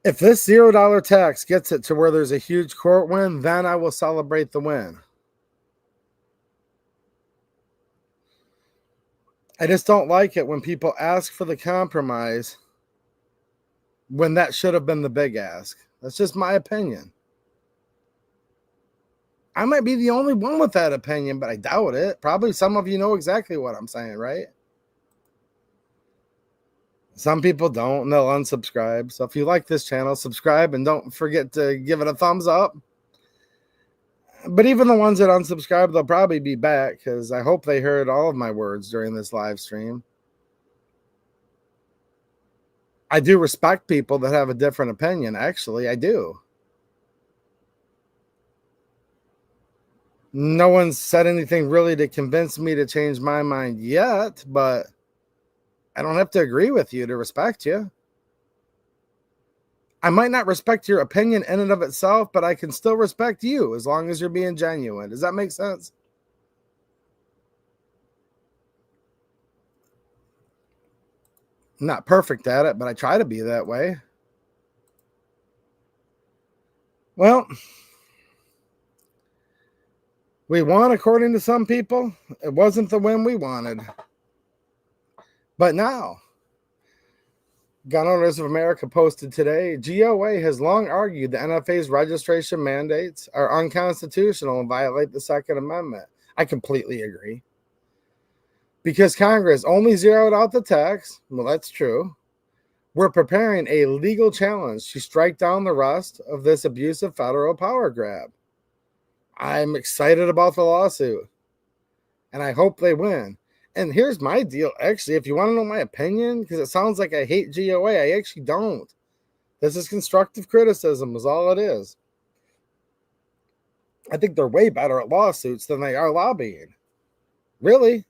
If this $0 tax gets it to where there's a huge court win, then I will celebrate the win. I just don't like it when people ask for the compromise when that should have been the big ask. That's just my opinion. I might be the only one with that opinion, but I doubt it. Probably some of you know exactly what I'm saying, right? Some people don't, and they'll unsubscribe. So if you like this channel, subscribe, and don't forget to give it a thumbs up. But even the ones that unsubscribe, they'll probably be back, because I hope they heard all of my words during this live stream. I do respect people that have a different opinion. Actually, I do. No one's said anything really to convince me to change my mind yet, but I don't have to agree with you to respect you. I might not respect your opinion in and of itself, but I can still respect you as long as you're being genuine. Does that make sense? I'm not perfect at it, but I try to be that way. Well, we won according to some people. It wasn't the win we wanted. But now, Gun Owners of America posted today, GOA has long argued the NFA's registration mandates are unconstitutional and violate the Second Amendment. I completely agree. Because Congress only zeroed out the tax. Well, that's true. We're preparing a legal challenge to strike down the rest of this abusive federal power grab. I'm excited about the lawsuit, and I hope they win. And here's my deal. Actually, if you want to know my opinion, because it sounds like I hate GOA, I actually don't. This is constructive criticism is all it is. I think they're way better at lawsuits than they are lobbying. Really?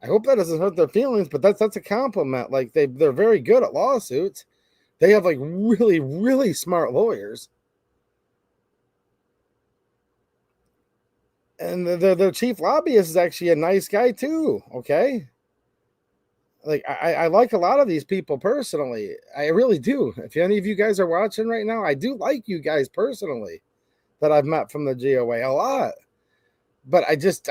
I hope that doesn't hurt their feelings, but that's a compliment. Like they're very good at lawsuits. They have like really, really smart lawyers. And their chief lobbyist is actually a nice guy too, okay? Like I like a lot of these people personally. I really do. If any of you guys are watching right now, I do like you guys personally that I've met from the GOA a lot. But I just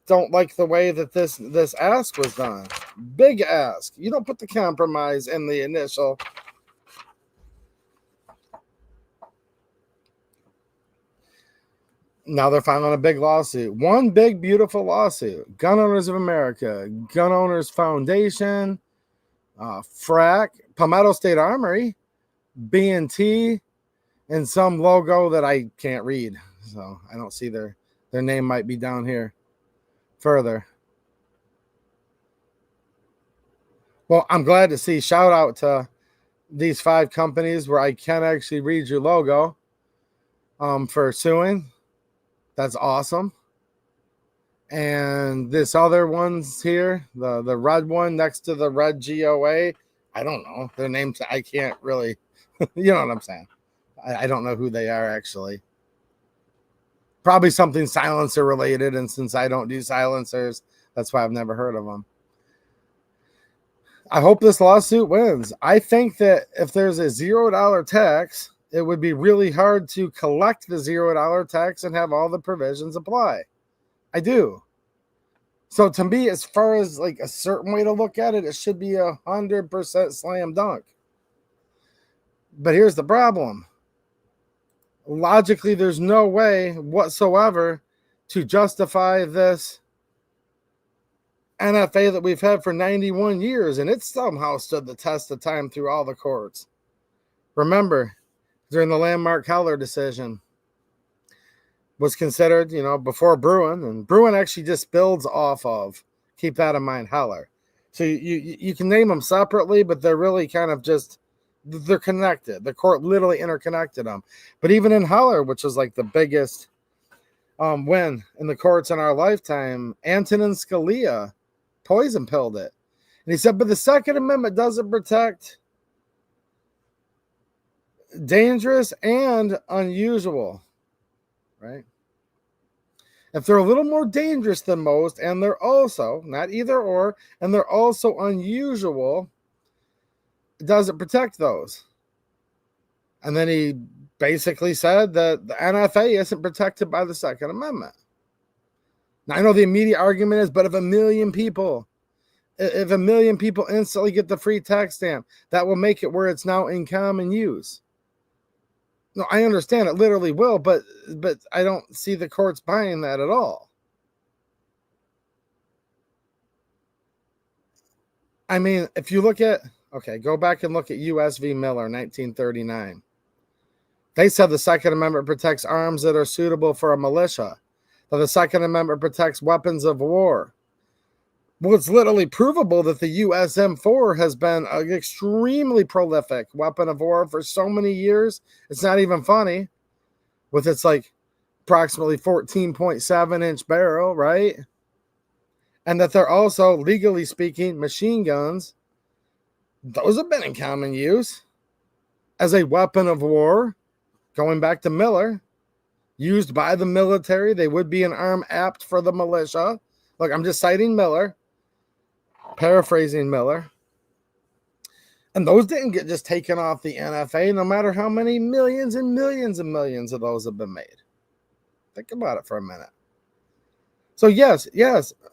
don't like the way that this ask was done. Big ask. You don't put the compromise in the initial. Now they're filing a big lawsuit. One big, beautiful lawsuit. Gun Owners of America, Gun Owners Foundation, FRAC, Palmetto State Armory, B&T, and some logo that I can't read. So I don't see their name might be down here further. Well, I'm glad to see. Shout out to these 5 companies where I can actually read your logo for suing. That's awesome. And this other one's here, the red one next to the red GOA. I don't know their names. I can't really, you know what I'm saying? I don't know who they are actually. Probably something silencer related. And since I don't do silencers, that's why I've never heard of them. I hope this lawsuit wins. I think that if there's a $0 tax, it would be really hard to collect the $0 tax and have all the provisions apply. I do. So to me, as far as like a certain way to look at it, it should be 100% slam dunk. But here's the problem. Logically, there's no way whatsoever to justify this NFA that we've had for 91 years, and it somehow stood the test of time through all the courts. Remember, during the landmark Heller decision was considered, before Bruin, and Bruin actually just builds off of, keep that in mind, Heller. So you can name them separately, but they're really kind of just, they're connected. The court literally interconnected them. But even in Heller, which was like the biggest win in the courts in our lifetime, Antonin Scalia poison pilled it. And he said, but the Second Amendment doesn't protect dangerous and unusual, right? If they're a little more dangerous than most, and they're also, not either or, and they're also unusual, it doesn't protect those. And then he basically said that the NFA isn't protected by the Second Amendment. Now, I know the immediate argument is, but if a million people instantly get the free tax stamp, that will make it where it's now in common use. No, I understand it literally will, but I don't see the courts buying that at all. I mean, if you look at, go back and look at U.S. v. Miller, 1939. They said the Second Amendment protects arms that are suitable for a militia. That the Second Amendment protects weapons of war. Well, it's literally provable that the U.S. M4 has been an extremely prolific weapon of war for so many years. It's not even funny. With its like approximately 14.7-inch barrel, right? And that they're also, legally speaking, machine guns. Those have been in common use as a weapon of war, going back to Miller, used by the military. They would be an arm apt for the militia. Look, I'm just citing Miller, paraphrasing Miller. And those didn't get just taken off the NFA, no matter how many millions and millions and millions of those have been made. Think about it for a minute. So yes,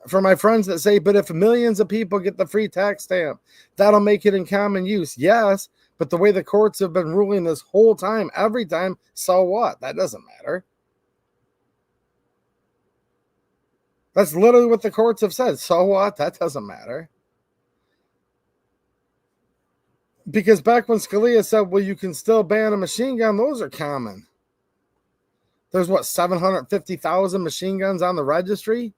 for my friends that say, but if millions of people get the free tax stamp, that'll make it in common use. Yes, but the way the courts have been ruling this whole time, every time, so what? That doesn't matter. That's literally what the courts have said. So what? That doesn't matter. Because back when Scalia said, well, you can still ban a machine gun, those are common. There's 750,000 machine guns on the registry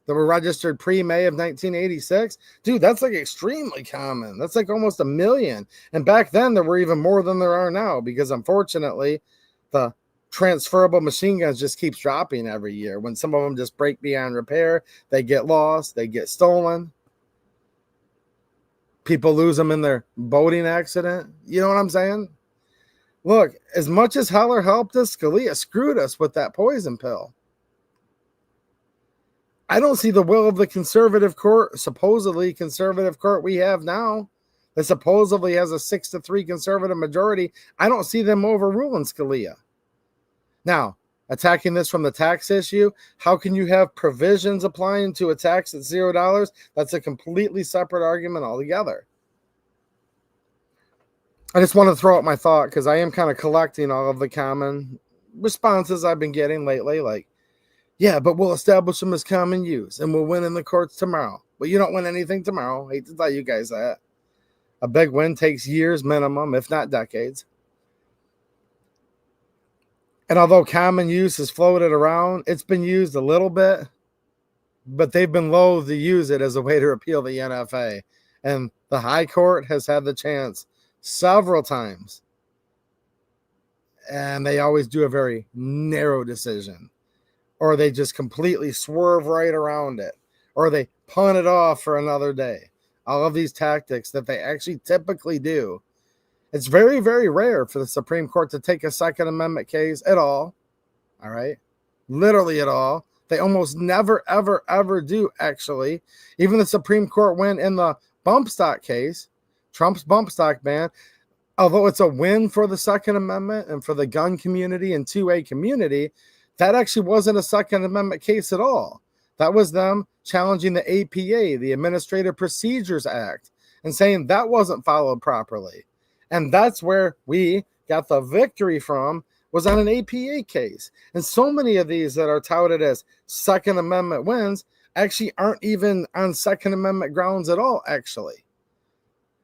that were registered pre-May of 1986. Dude, that's like extremely common. That's like almost 1 million. And back then, there were even more than there are now because, unfortunately, the transferable machine guns just keeps dropping every year. When some of them just break beyond repair, they get lost, they get stolen. People lose them in their boating accident. You know what I'm saying? Look, as much as Heller helped us, Scalia screwed us with that poison pill. I don't see the will of the conservative court, supposedly conservative court we have now, that supposedly has a 6-3 conservative majority. I don't see them overruling Scalia. Now, attacking this from the tax issue, how can you have provisions applying to a tax at $0? That's a completely separate argument altogether. I just want to throw out my thought because I am kind of collecting all of the common responses I've been getting lately. Like, yeah, but we'll establish them as common use and we'll win in the courts tomorrow. But you don't win anything tomorrow. I hate to tell you guys that. A big win takes years minimum, if not decades. And although common use is floated around, it's been used a little bit, but they've been loath to use it as a way to repeal the NFA. And the high court has had the chance several times. And they always do a very narrow decision. Or they just completely swerve right around it. Or they punt it off for another day. All of these tactics that they actually typically do. It's very, very rare for the Supreme Court to take a Second Amendment case at all. All right? Literally at all. They almost never, ever, ever do, actually. Even the Supreme Court went in the bump stock case, Trump's bump stock ban, although it's a win for the Second Amendment and for the gun community and 2A community, that actually wasn't a Second Amendment case at all. That was them challenging the APA, the Administrative Procedures Act, and saying that wasn't followed properly. And that's where we got the victory from, was on an APA case. And so many of these that are touted as Second Amendment wins actually aren't even on Second Amendment grounds at all, actually.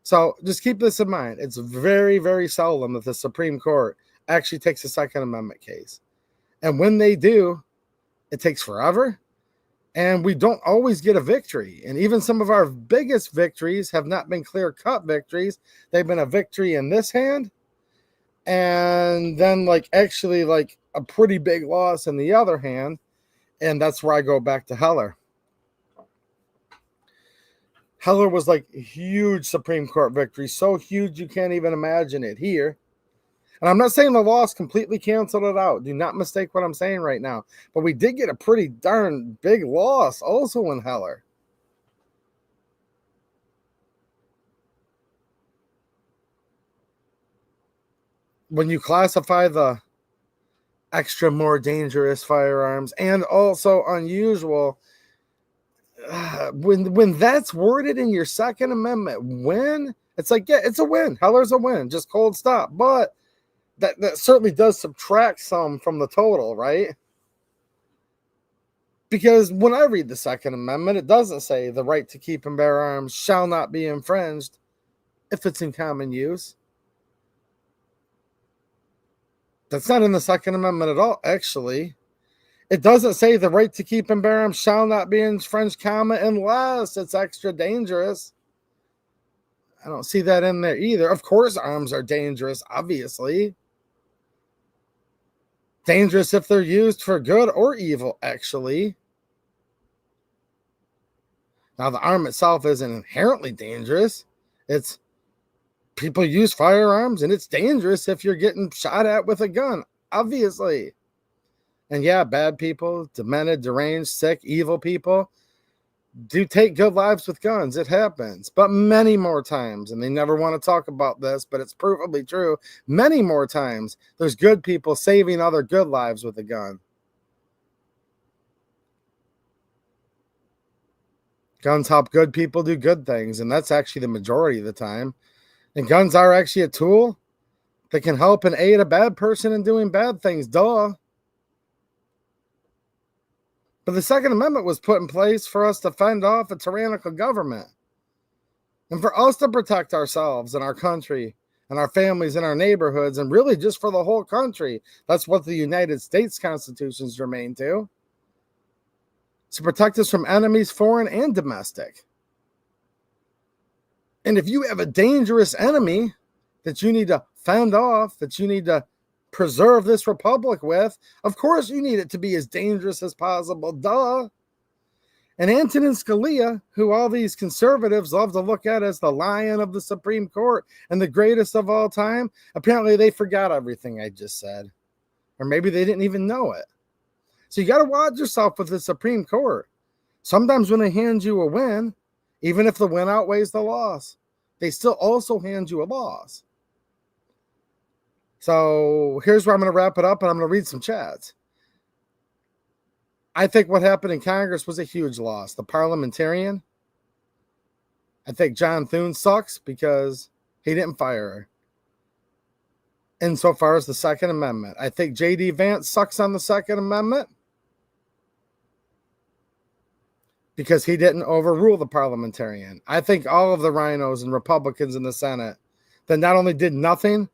So just keep this in mind. It's very, very seldom that the Supreme Court actually takes a Second Amendment case. And when they do, it takes forever. And we don't always get a victory. And even some of our biggest victories have not been clear-cut victories. They've been a victory in this hand. And then actually a pretty big loss in the other hand. And that's where I go back to Heller. Heller was a huge Supreme Court victory. So huge you can't even imagine it here. And I'm not saying the loss completely canceled it out. Do not mistake what I'm saying right now. But we did get a pretty darn big loss also in Heller. When you classify the extra more dangerous firearms and also unusual, when that's worded in your Second Amendment win, it's yeah, it's a win. Heller's a win. Just cold stop. But that certainly does subtract some from the total, right? Because when I read the Second Amendment, it doesn't say the right to keep and bear arms shall not be infringed if it's in common use. That's not in the Second Amendment at all, actually. It doesn't say the right to keep and bear arms shall not be infringed, unless it's extra dangerous. I don't see that in there either. Of course, arms are dangerous, obviously. Dangerous if they're used for good or evil, actually. Now, the arm itself isn't inherently dangerous. It's people use firearms, and it's dangerous if you're getting shot at with a gun, obviously. And yeah, bad people, demented, deranged, sick, evil people do take good lives with guns. It happens. But many more times, and they never want to talk about this, but it's provably true, many more times, there's good people saving other good lives with a gun. Guns help good people do good things, and that's actually the majority of the time. And guns are actually a tool that can help and aid a bad person in doing bad things. Duh. But the Second Amendment was put in place for us to fend off a tyrannical government and for us to protect ourselves and our country and our families and our neighborhoods, and really just for the whole country. That's what the United States Constitution is germane to protect us from enemies, foreign and domestic. And if you have a dangerous enemy that you need to fend off, that you need to preserve this republic with, of course you need it to be as dangerous as possible. Duh. And Antonin Scalia, who all these conservatives love to look at as the lion of the Supreme Court and the greatest of all time, apparently they forgot everything I just said. Or maybe they didn't even know it. So you got to watch yourself with the Supreme Court. Sometimes when they hand you a win, even if the win outweighs the loss, they still also hand you a loss. So here's where I'm going to wrap it up, and I'm going to read some chats. I think what happened in Congress was a huge loss. The parliamentarian, I think John Thune sucks because he didn't fire her. Insofar as the Second Amendment, I think J.D. Vance sucks on the Second Amendment because he didn't overrule the parliamentarian. I think all of the rhinos and Republicans in the Senate that not only did nothing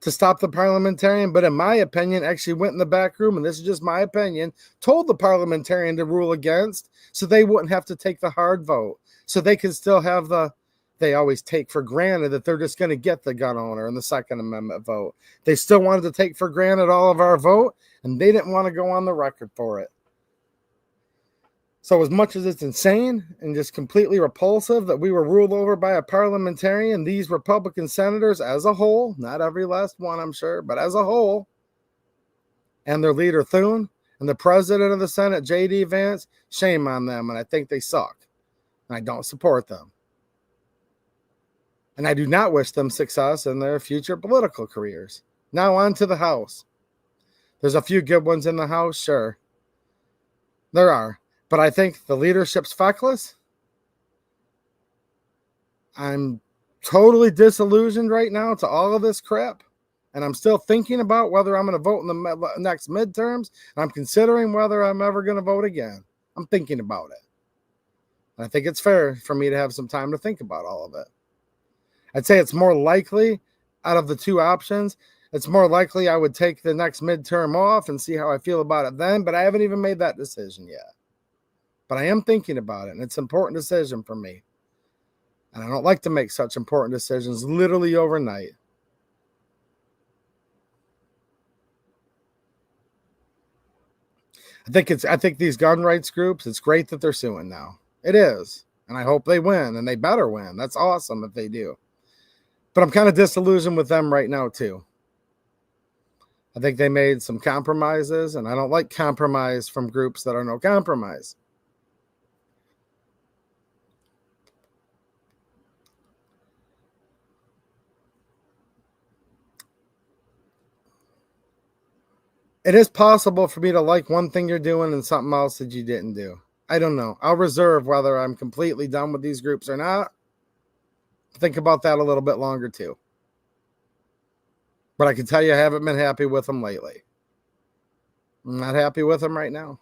to stop the parliamentarian, but in my opinion, actually went in the back room, and this is just my opinion, told the parliamentarian to rule against so they wouldn't have to take the hard vote. So they could still have they always take for granted that they're just going to get the gun owner and the Second Amendment vote. They still wanted to take for granted all of our vote, and they didn't want to go on the record for it. So as much as it's insane and just completely repulsive that we were ruled over by a parliamentarian, these Republican senators as a whole, not every last one, I'm sure, but as a whole, and their leader Thune and the president of the Senate, J.D. Vance, shame on them, and I think they suck. And I don't support them. And I do not wish them success in their future political careers. Now on to the House. There's a few good ones in the House, sure. There are. But I think the leadership's feckless. I'm totally disillusioned right now to all of this crap. And I'm still thinking about whether I'm going to vote in the next midterms. And I'm considering whether I'm ever going to vote again. I'm thinking about it. And I think it's fair for me to have some time to think about all of it. I'd say it's more likely out of the two options. It's more likely I would take the next midterm off and see how I feel about it then. But I haven't even made that decision yet. But I am thinking about it, and it's an important decision for me. And I don't like to make such important decisions literally overnight. I think these gun rights groups, it's great that they're suing now. It is. And I hope they win, and they better win. That's awesome if they do. But I'm kind of disillusioned with them right now, too. I think they made some compromises, and I don't like compromise from groups that are no compromise. It is possible for me to like one thing you're doing and something else that you didn't do. I don't know. I'll reserve whether I'm completely done with these groups or not. Think about that a little bit longer too. But I can tell you I haven't been happy with them lately. I'm not happy with them right now.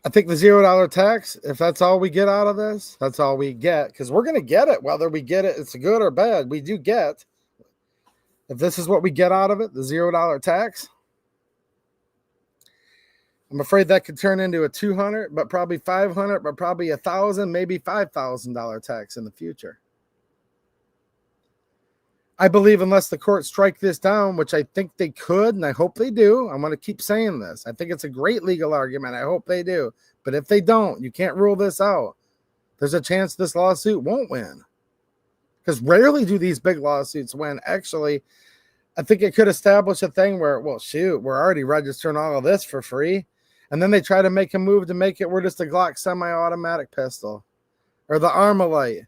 I think the $0 tax, if that's all we get out of this, that's all we get. Because we're going to get it, whether we get it, it's good or bad. We do get. If this is what we get out of it, the $0 tax, I'm afraid that could turn into a $200, but probably $500, but probably $1,000, maybe $5,000 tax in the future. I believe unless the courts strike this down, which I think they could, and I hope they do, I'm going to keep saying this. I think it's a great legal argument. I hope they do. But if they don't, you can't rule this out. There's a chance this lawsuit won't win. Because rarely do these big lawsuits win. Actually, I think it could establish a thing where, well, shoot, we're already registering all of this for free. And then they try to make a move to make it we're just a Glock semi-automatic pistol. Or the Armalite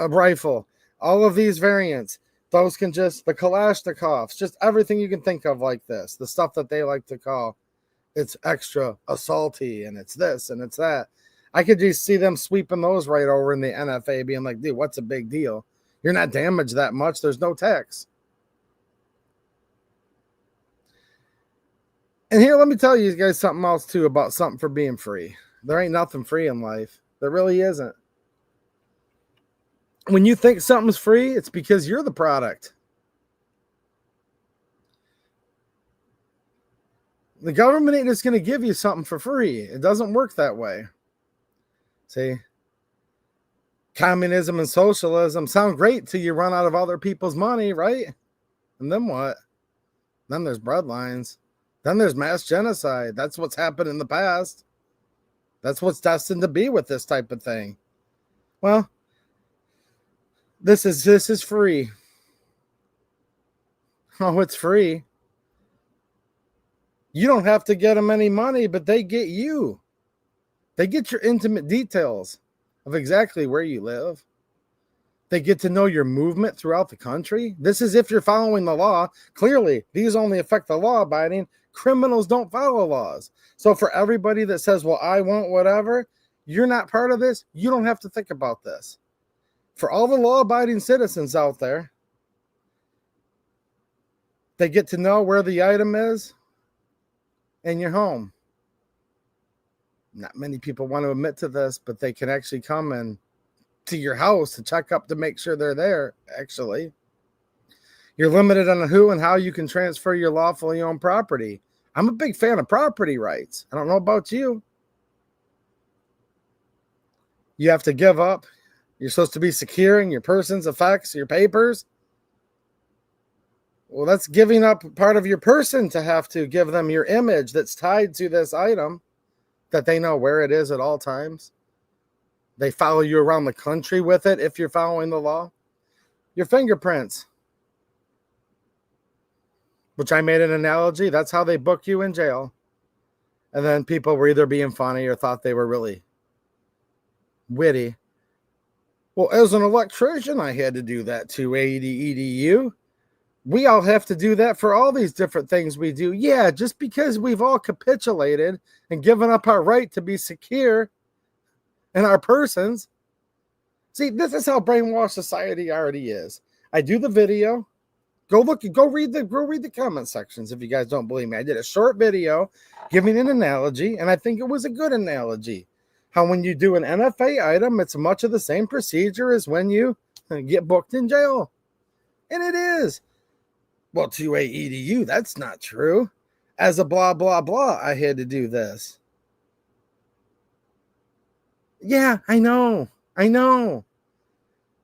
rifle. All of these variants. Those can just, the Kalashnikovs, just everything you can think of like this. The stuff that they like to call, it's extra assaulty, and it's this, and it's that. I could just see them sweeping those right over in the NFA, being like, dude, what's a big deal? You're not damaged that much. There's no tax. And here, let me tell you guys something else too about something for being free. There ain't nothing free in life. There really isn't. When you think something's free, it's because you're the product. The government ain't just going to give you something for free. It doesn't work that way. See, communism and socialism sound great till you run out of other people's money, right? And then what? Then there's bloodlines. Then there's mass genocide. That's what's happened in the past. That's what's destined to be with this type of thing. Well, this is free. Oh, it's free. You don't have to get them any money, but they get you. They get your intimate details of exactly where you live. They get to know your movement throughout the country. This is if you're following the law. Clearly, these only affect the law-abiding. Criminals don't follow laws. So for everybody that says, well, I won't whatever, you're not part of this. You don't have to think about this. For all the law-abiding citizens out there, they get to know where the item is in your home. Not many people want to admit to this, but they can actually come in to your house to check up to make sure they're there, actually. You're limited on who and how you can transfer your lawfully owned property. I'm a big fan of property rights. I don't know about you. You have to give up. You're supposed to be securing your person's effects, your papers. Well, that's giving up part of your person to have to give them your image that's tied to this item, that they know where it is at all times. They follow you around the country with it if you're following the law. Your fingerprints, which I made an analogy, that's how they book you in jail. And then people were either being funny or thought they were really witty. Well, as an electrician, I had to do that too, ADEDU. We all have to do that for all these different things we do. Yeah, just because we've all capitulated and given up our right to be secure in our persons. See, this is how brainwashed society already is. I do the video. Go read the comment sections if you guys don't believe me. I did a short video giving an analogy, and I think it was a good analogy. How when you do an NFA item, it's much of the same procedure as when you get booked in jail. And it is. Well, to AEDU, that's not true. As a blah, blah, blah, I had to do this. Yeah, I know.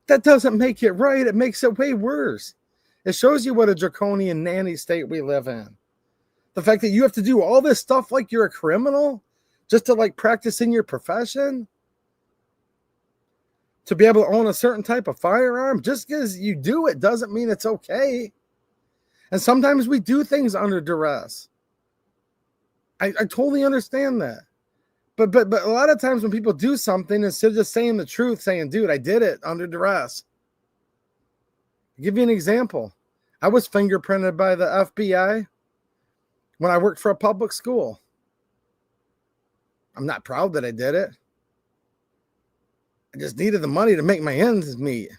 That doesn't make it right. It makes it way worse. It shows you what a draconian nanny state we live in. The fact that you have to do all this stuff like you're a criminal just to like practice in your profession, to be able to own a certain type of firearm, just because you do it doesn't mean it's okay. And sometimes we do things under duress. I totally understand that. But a lot of times when people do something, instead of just saying the truth, saying, dude, I did it under duress. I'll give you an example. I was fingerprinted by the FBI when I worked for a public school. I'm not proud that I did it. I just needed the money to make my ends meet.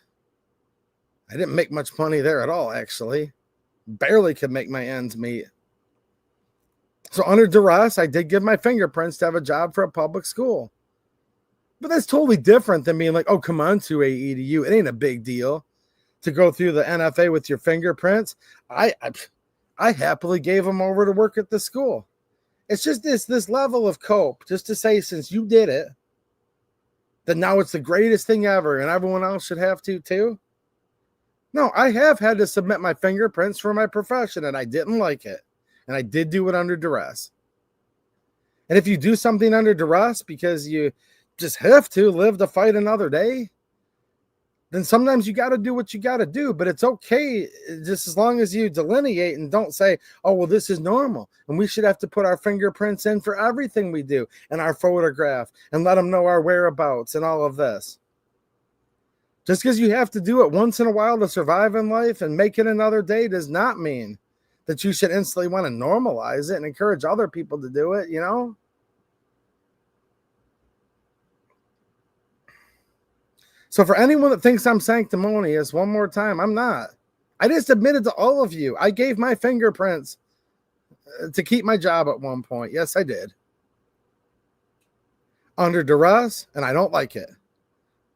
I didn't make much money there at all, actually. Barely could make my ends meet. So under duress, I did give my fingerprints to have a job for a public school. But that's totally different than being like, oh, come on to AEDU. It ain't a big deal to go through the NFA with your fingerprints. I happily gave them over to work at the school. It's just this level of cope, just to say, since you did it, that now it's the greatest thing ever and everyone else should have to too. No, I have had to submit my fingerprints for my profession and I didn't like it. And I did do it under duress. And if you do something under duress because you just have to live to fight another day, then sometimes you got to do what you got to do. But it's okay just as long as you delineate and don't say, oh, well, this is normal. And we should have to put our fingerprints in for everything we do and our photograph and let them know our whereabouts and all of this. Just because you have to do it once in a while to survive in life and make it another day does not mean that you should instantly want to normalize it and encourage other people to do it, you know? So for anyone that thinks I'm sanctimonious, one more time, I'm not. I just admitted to all of you. I gave my fingerprints to keep my job at one point. Yes, I did. Under duress, and I don't like it.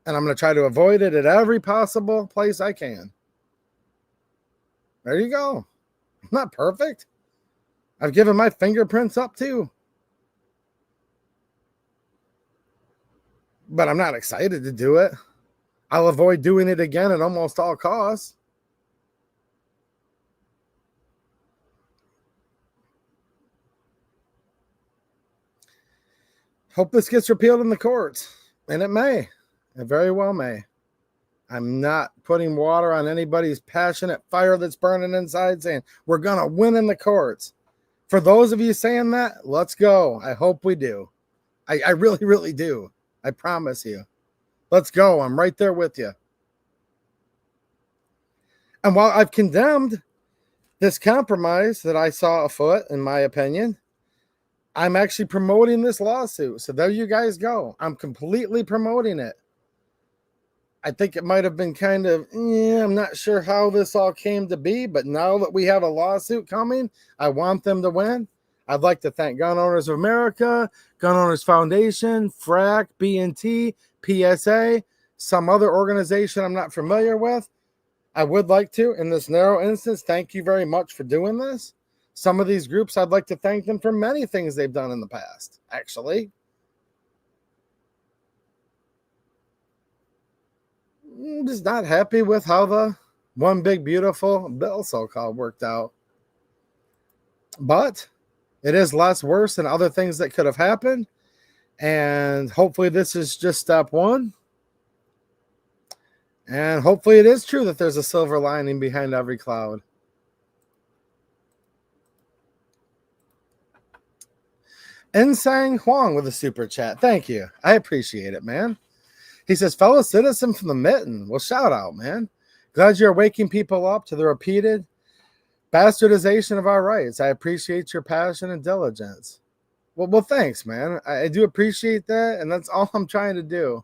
And I'm going to try to avoid it at every possible place I can. There you go. I'm not perfect. I've given my fingerprints up too. But I'm not excited to do it. I'll avoid doing it again at almost all costs. Hope this gets repealed in the courts. And it may. It very well may. I'm not putting water on anybody's passionate fire that's burning inside saying, we're going to win in the courts. For those of you saying that, let's go. I hope we do. I really, really do. I promise you. Let's go. I'm right there with you. And while I've condemned this compromise that I saw afoot, in my opinion, I'm actually promoting this lawsuit. So there you guys go. I'm completely promoting it. I think it might have been kind of, I'm not sure how this all came to be, but now that we have a lawsuit coming, I want them to win. I'd like to thank Gun Owners of America, Gun Owners Foundation, FRAC, B&T, PSA, some other organization I'm not familiar with. I would like to, in this narrow instance, thank you very much for doing this. Some of these groups, I'd like to thank them for many things they've done in the past, actually. I'm just not happy with how the one big beautiful bill so-called worked out. But it is less worse than other things that could have happened. And hopefully this is just step one. And hopefully it is true that there's a silver lining behind every cloud. Ensang Huang with a super chat. Thank you. I appreciate it, man. He says, fellow citizen from the Mitten. Well, shout out, man. Glad you're waking people up to the repeated bastardization of our rights. I appreciate your passion and diligence. Well, thanks, man. I do appreciate that, and that's all I'm trying to do.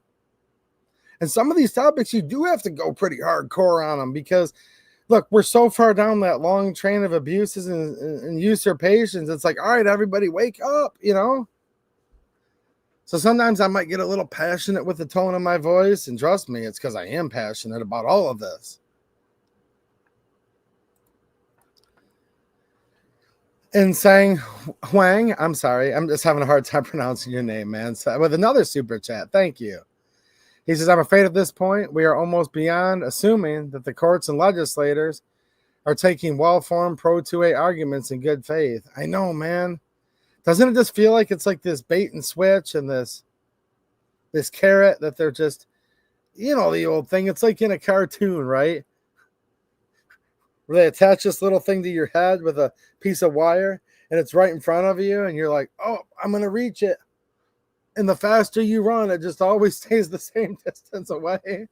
And some of these topics, you do have to go pretty hardcore on them because, look, we're so far down that long train of abuses and usurpations. It's like, all right, everybody wake up, you know? So sometimes I might get a little passionate with the tone of my voice, and trust me, it's because I am passionate about all of this. And saying Huang, I'm sorry, I'm just having a hard time pronouncing your name, man. So, with another super chat, thank you. He says, I'm afraid at this point we are almost beyond assuming that the courts and legislators are taking well-formed pro-2A arguments in good faith. I know, man. Doesn't it just feel like it's like this bait and switch and this carrot that they're just, you know, the old thing. It's like in a cartoon, right? Where they attach this little thing to your head with a piece of wire and it's right in front of you and you're like, oh, I'm going to reach it. And the faster you run, it just always stays the same distance away.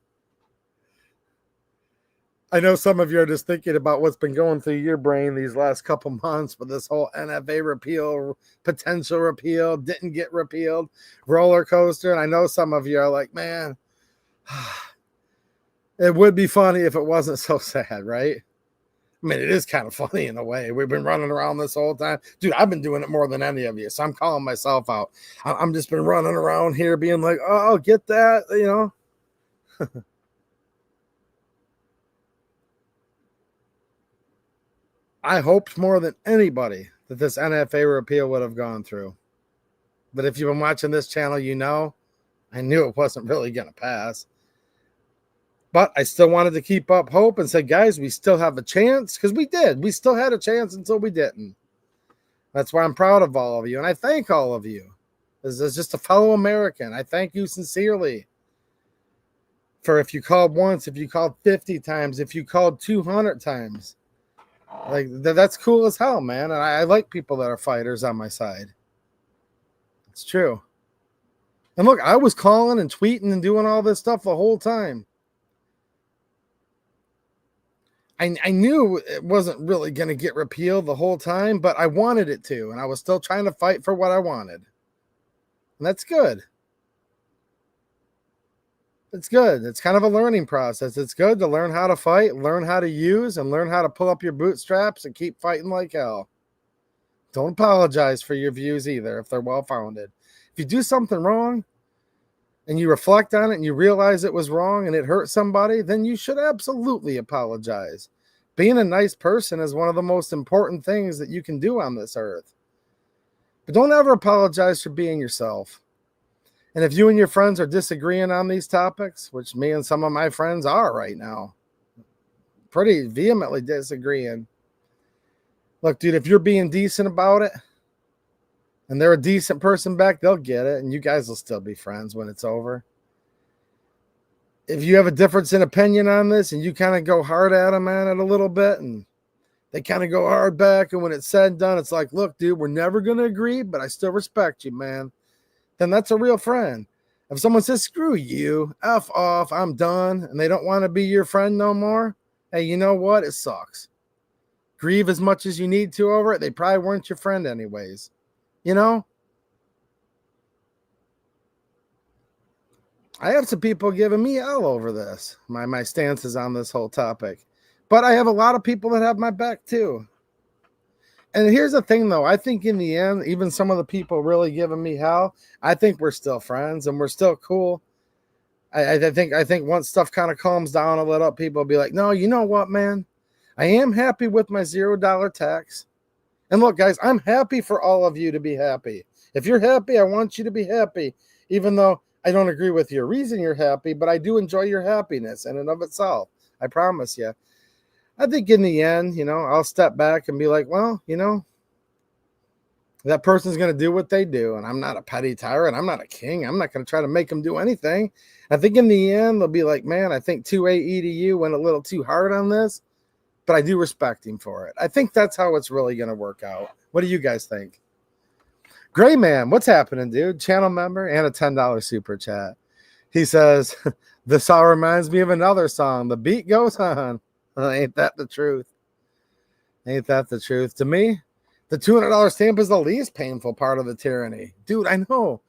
I know some of you are just thinking about what's been going through your brain these last couple months with this whole NFA repeal, potential repeal, didn't get repealed, roller coaster. And I know some of you are like, man, it would be funny if it wasn't so sad, right? I mean, it is kind of funny in a way. We've been running around this whole time. Dude, I've been doing it more than any of you, so I'm calling myself out. I'm just been running around here being like, oh, get that, you know? I hoped more than anybody that this NFA repeal would have gone through. But if you've been watching this channel, you know I knew it wasn't really going to pass. But I still wanted to keep up hope and say, guys, we still have a chance. Because we did. We still had a chance until we didn't. That's why I'm proud of all of you. And I thank all of you. As just a fellow American, I thank you sincerely. For if you called once, if you called 50 times, if you called 200 times. Like, that's cool as hell, man. And I like people that are fighters on my side. It's true. And look, I was calling and tweeting and doing all this stuff the whole time. I knew it wasn't really going to get repealed the whole time, but I wanted it to. And I was still trying to fight for what I wanted. And that's good. It's good. It's kind of a learning process. It's good to learn how to fight, learn how to use, and learn how to pull up your bootstraps and keep fighting like hell. Don't apologize for your views either if they're well-founded. If you do something wrong and you reflect on it and you realize it was wrong and it hurt somebody, then you should absolutely apologize. Being a nice person is one of the most important things that you can do on this earth. But don't ever apologize for being yourself. And if you and your friends are disagreeing on these topics, which me and some of my friends are right now, pretty vehemently disagreeing. Look, dude, if you're being decent about it and they're a decent person back, they'll get it. And you guys will still be friends when it's over. If you have a difference in opinion on this and you kind of go hard at them at it a little bit and they kind of go hard back, and when it's said and done, it's like, look, dude, we're never going to agree, but I still respect you, man. Then that's a real friend. If someone says, screw you, F off, I'm done, and they don't want to be your friend no more, hey, you know what? It sucks. Grieve as much as you need to over it. They probably weren't your friend anyways. You know? I have some people giving me hell over this, my stances on this whole topic. But I have a lot of people that have my back too. And here's the thing, though. I think in the end, even some of the people really giving me hell, I think we're still friends and we're still cool. I think once stuff kind of calms down a little, people will be like, no, you know what, man? I am happy with my $0 tax. And look, guys, I'm happy for all of you to be happy. If you're happy, I want you to be happy, even though I don't agree with your reason you're happy, but I do enjoy your happiness in and of itself. I promise you. I think in the end, I'll step back and be like, well, that person's going to do what they do. And I'm not a petty tyrant. I'm not a king. I'm not going to try to make them do anything. I think in the end, they'll be like, man, I think 2A EDU went a little too hard on this, but I do respect him for it. I think that's how it's really going to work out. What do you guys think? Gray Man, what's happening, dude? Channel member and a $10 super chat. He says, this all reminds me of another song. The beat goes on. Ain't that the truth? Ain't that the truth? To me, the $200 stamp is the least painful part of the tyranny. Dude, I know.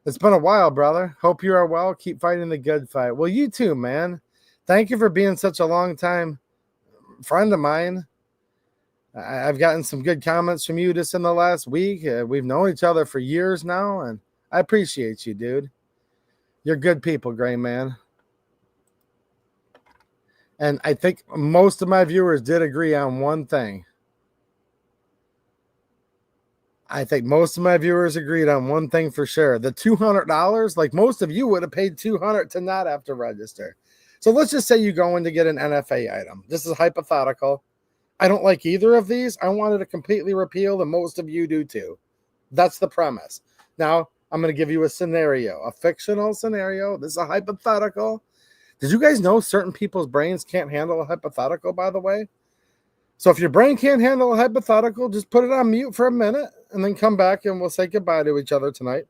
It's been a while, brother. Hope you are well. Keep fighting the good fight. Well, you too, man. Thank you for being such a long time friend of mine. I've gotten some good comments from you just in the last week. We've known each other for years now, and I appreciate you, dude. You're good people, Gray Man. And I think most of my viewers did agree on one thing. I think most of my viewers agreed on one thing for sure. The $200, like most of you would have paid $200 to not have to register. So let's just say you go in to get an NFA item. This is hypothetical. I don't like either of these. I wanted to completely repeal, and most of you do too. That's the premise. Now, I'm going to give you a scenario, a fictional scenario. This is a hypothetical. Did you guys know certain people's brains can't handle a hypothetical, by the way? So if your brain can't handle a hypothetical, just put it on mute for a minute and then come back and we'll say goodbye to each other tonight.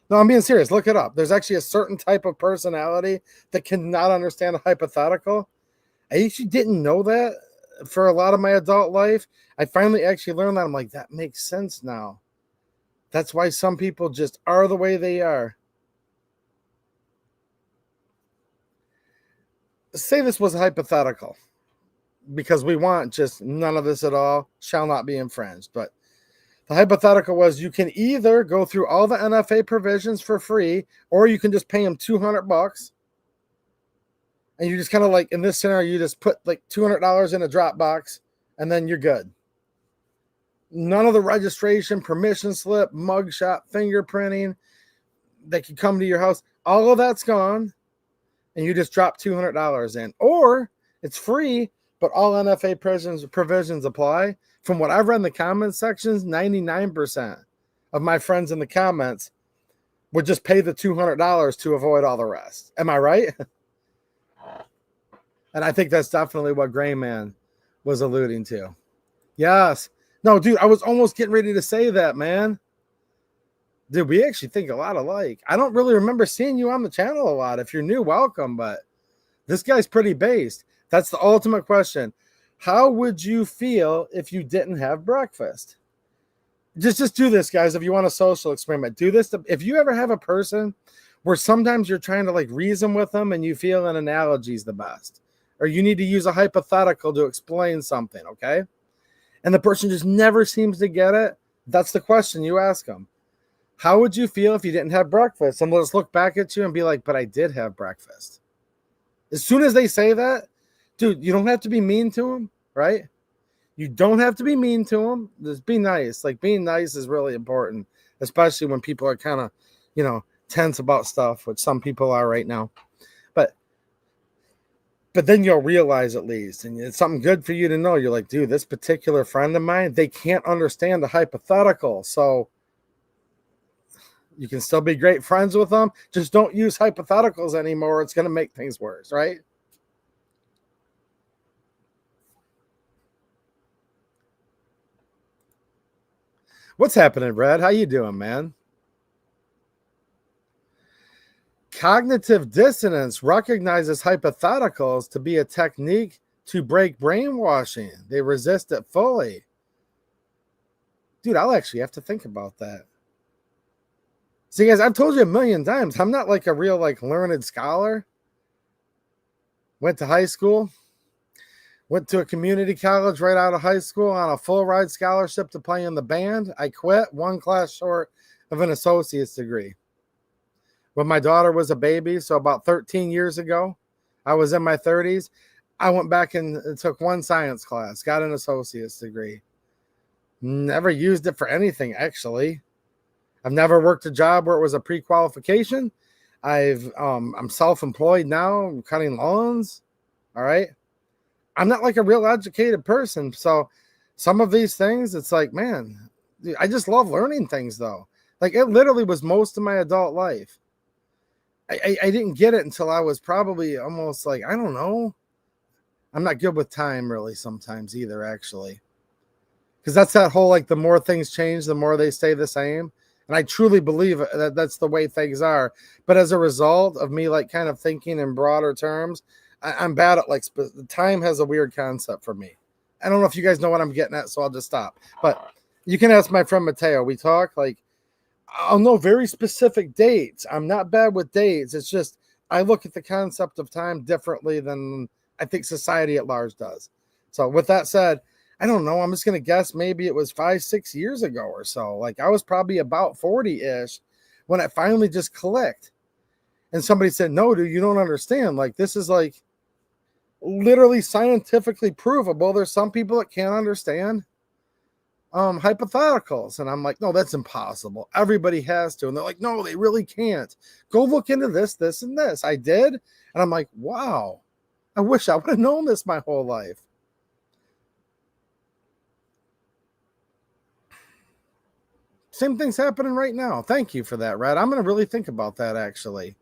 No, I'm being serious. Look it up. There's actually a certain type of personality that cannot understand a hypothetical. I actually didn't know that for a lot of my adult life. I finally actually learned that. I'm like, that makes sense now. That's why some people just are the way they are. Say this was hypothetical because we want just none of this at all, shall not be infringed. But the hypothetical was you can either go through all the NFA provisions for free, or you can just pay them $200. And you just kind of like, in this scenario, you just put like $200 in a Dropbox and then you're good. None of the registration, permission slip, mugshot, fingerprinting that could come to your house. All of that's gone. And you just drop $200 in. Or it's free, but all NFA provisions apply. From what I've read in the comments sections, 99% of my friends in the comments would just pay the $200 to avoid all the rest. Am I right? And I think that's definitely what Gray Man was alluding to. Yes. No, dude, I was almost getting ready to say that, man. Dude, we actually think a lot alike. I don't really remember seeing you on the channel a lot. If you're new, welcome. But this guy's pretty based. That's the ultimate question. How would you feel if you didn't have breakfast? Just do this, guys. If you want a social experiment, do this. If you ever have a person where sometimes you're trying to like reason with them and you feel an analogy is the best, or you need to use a hypothetical to explain something, okay? And the person just never seems to get it. That's the question you ask them. How would you feel if you didn't have breakfast? And they'll just look back at you and be like, but I did have breakfast. As soon as they say that, dude, you don't have to be mean to them, right? You don't have to be mean to them. Just be nice. Like, being nice is really important, especially when people are kind of, tense about stuff, which some people are right now. But then you'll realize, at least, and it's something good for you to know. You're like, dude, this particular friend of mine, they can't understand the hypothetical. So you can still be great friends with them. Just don't use hypotheticals anymore. It's going to make things worse, right? What's happening, Brad? How you doing, man? Cognitive dissonance recognizes hypotheticals to be a technique to break brainwashing. They resist it fully. Dude, I'll actually have to think about that. See, guys, I've told you a million times, I'm not like a real learned scholar. Went to high school, went to a community college right out of high school on a full ride scholarship to play in the band. I quit one class short of an associate's degree. When my daughter was a baby, so about 13 years ago, I was in my 30s. I went back and took one science class, got an associate's degree. Never used it for anything, actually. I've never worked a job where it was a pre-qualification. I'm self-employed now. I'm cutting lawns. All right. I'm not like a real educated person. So some of these things, it's like, man, dude, I just love learning things, though. Like, it literally was most of my adult life. I didn't get it until I was probably almost I don't know. I'm not good with time really sometimes either, actually. Because that's that whole, the more things change, the more they stay the same. And I truly believe that that's the way things are. But as a result of me, kind of thinking in broader terms, I'm bad at, time has a weird concept for me. I don't know if you guys know what I'm getting at, so I'll just stop. But you can ask my friend Mateo. We talk, I'll know very specific dates. I'm not bad with dates. It's just I look at the concept of time differently than I think society at large does. So with that said, I don't know. I'm just going to guess maybe it was 5-6 years ago or so. I was probably about 40-ish when it finally just clicked. And somebody said, no, dude, you don't understand. This is literally scientifically provable. There's some people that can't understand hypotheticals. And I'm like, no, that's impossible. Everybody has to. And they're like, no, they really can't. Go look into this, this, and this. I did. And I'm like, wow, I wish I would have known this my whole life. Same thing's happening right now. Thank you for that, Red. I'm going to really think about that, actually.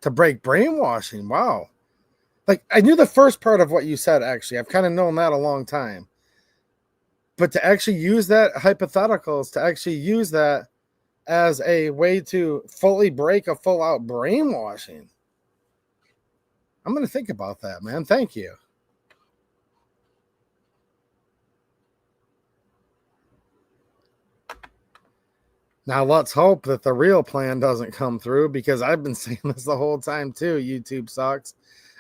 To break brainwashing. Wow. I knew the first part of what you said, actually. I've kind of known that a long time. But to actually use that hypotheticals, to actually use that as a way to fully break a full-out brainwashing. I'm going to think about that, man. Thank you. Now, let's hope that the real plan doesn't come through, because I've been saying this the whole time, too. YouTube sucks.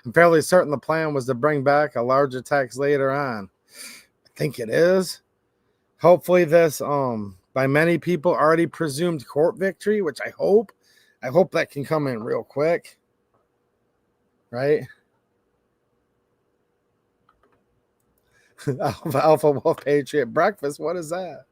I'm fairly certain the plan was to bring back a larger tax later on. I think it is. Hopefully this, by many people, already presumed court victory, which I hope that can come in real quick. Right? Alpha Wolf Patriot Breakfast. What is that?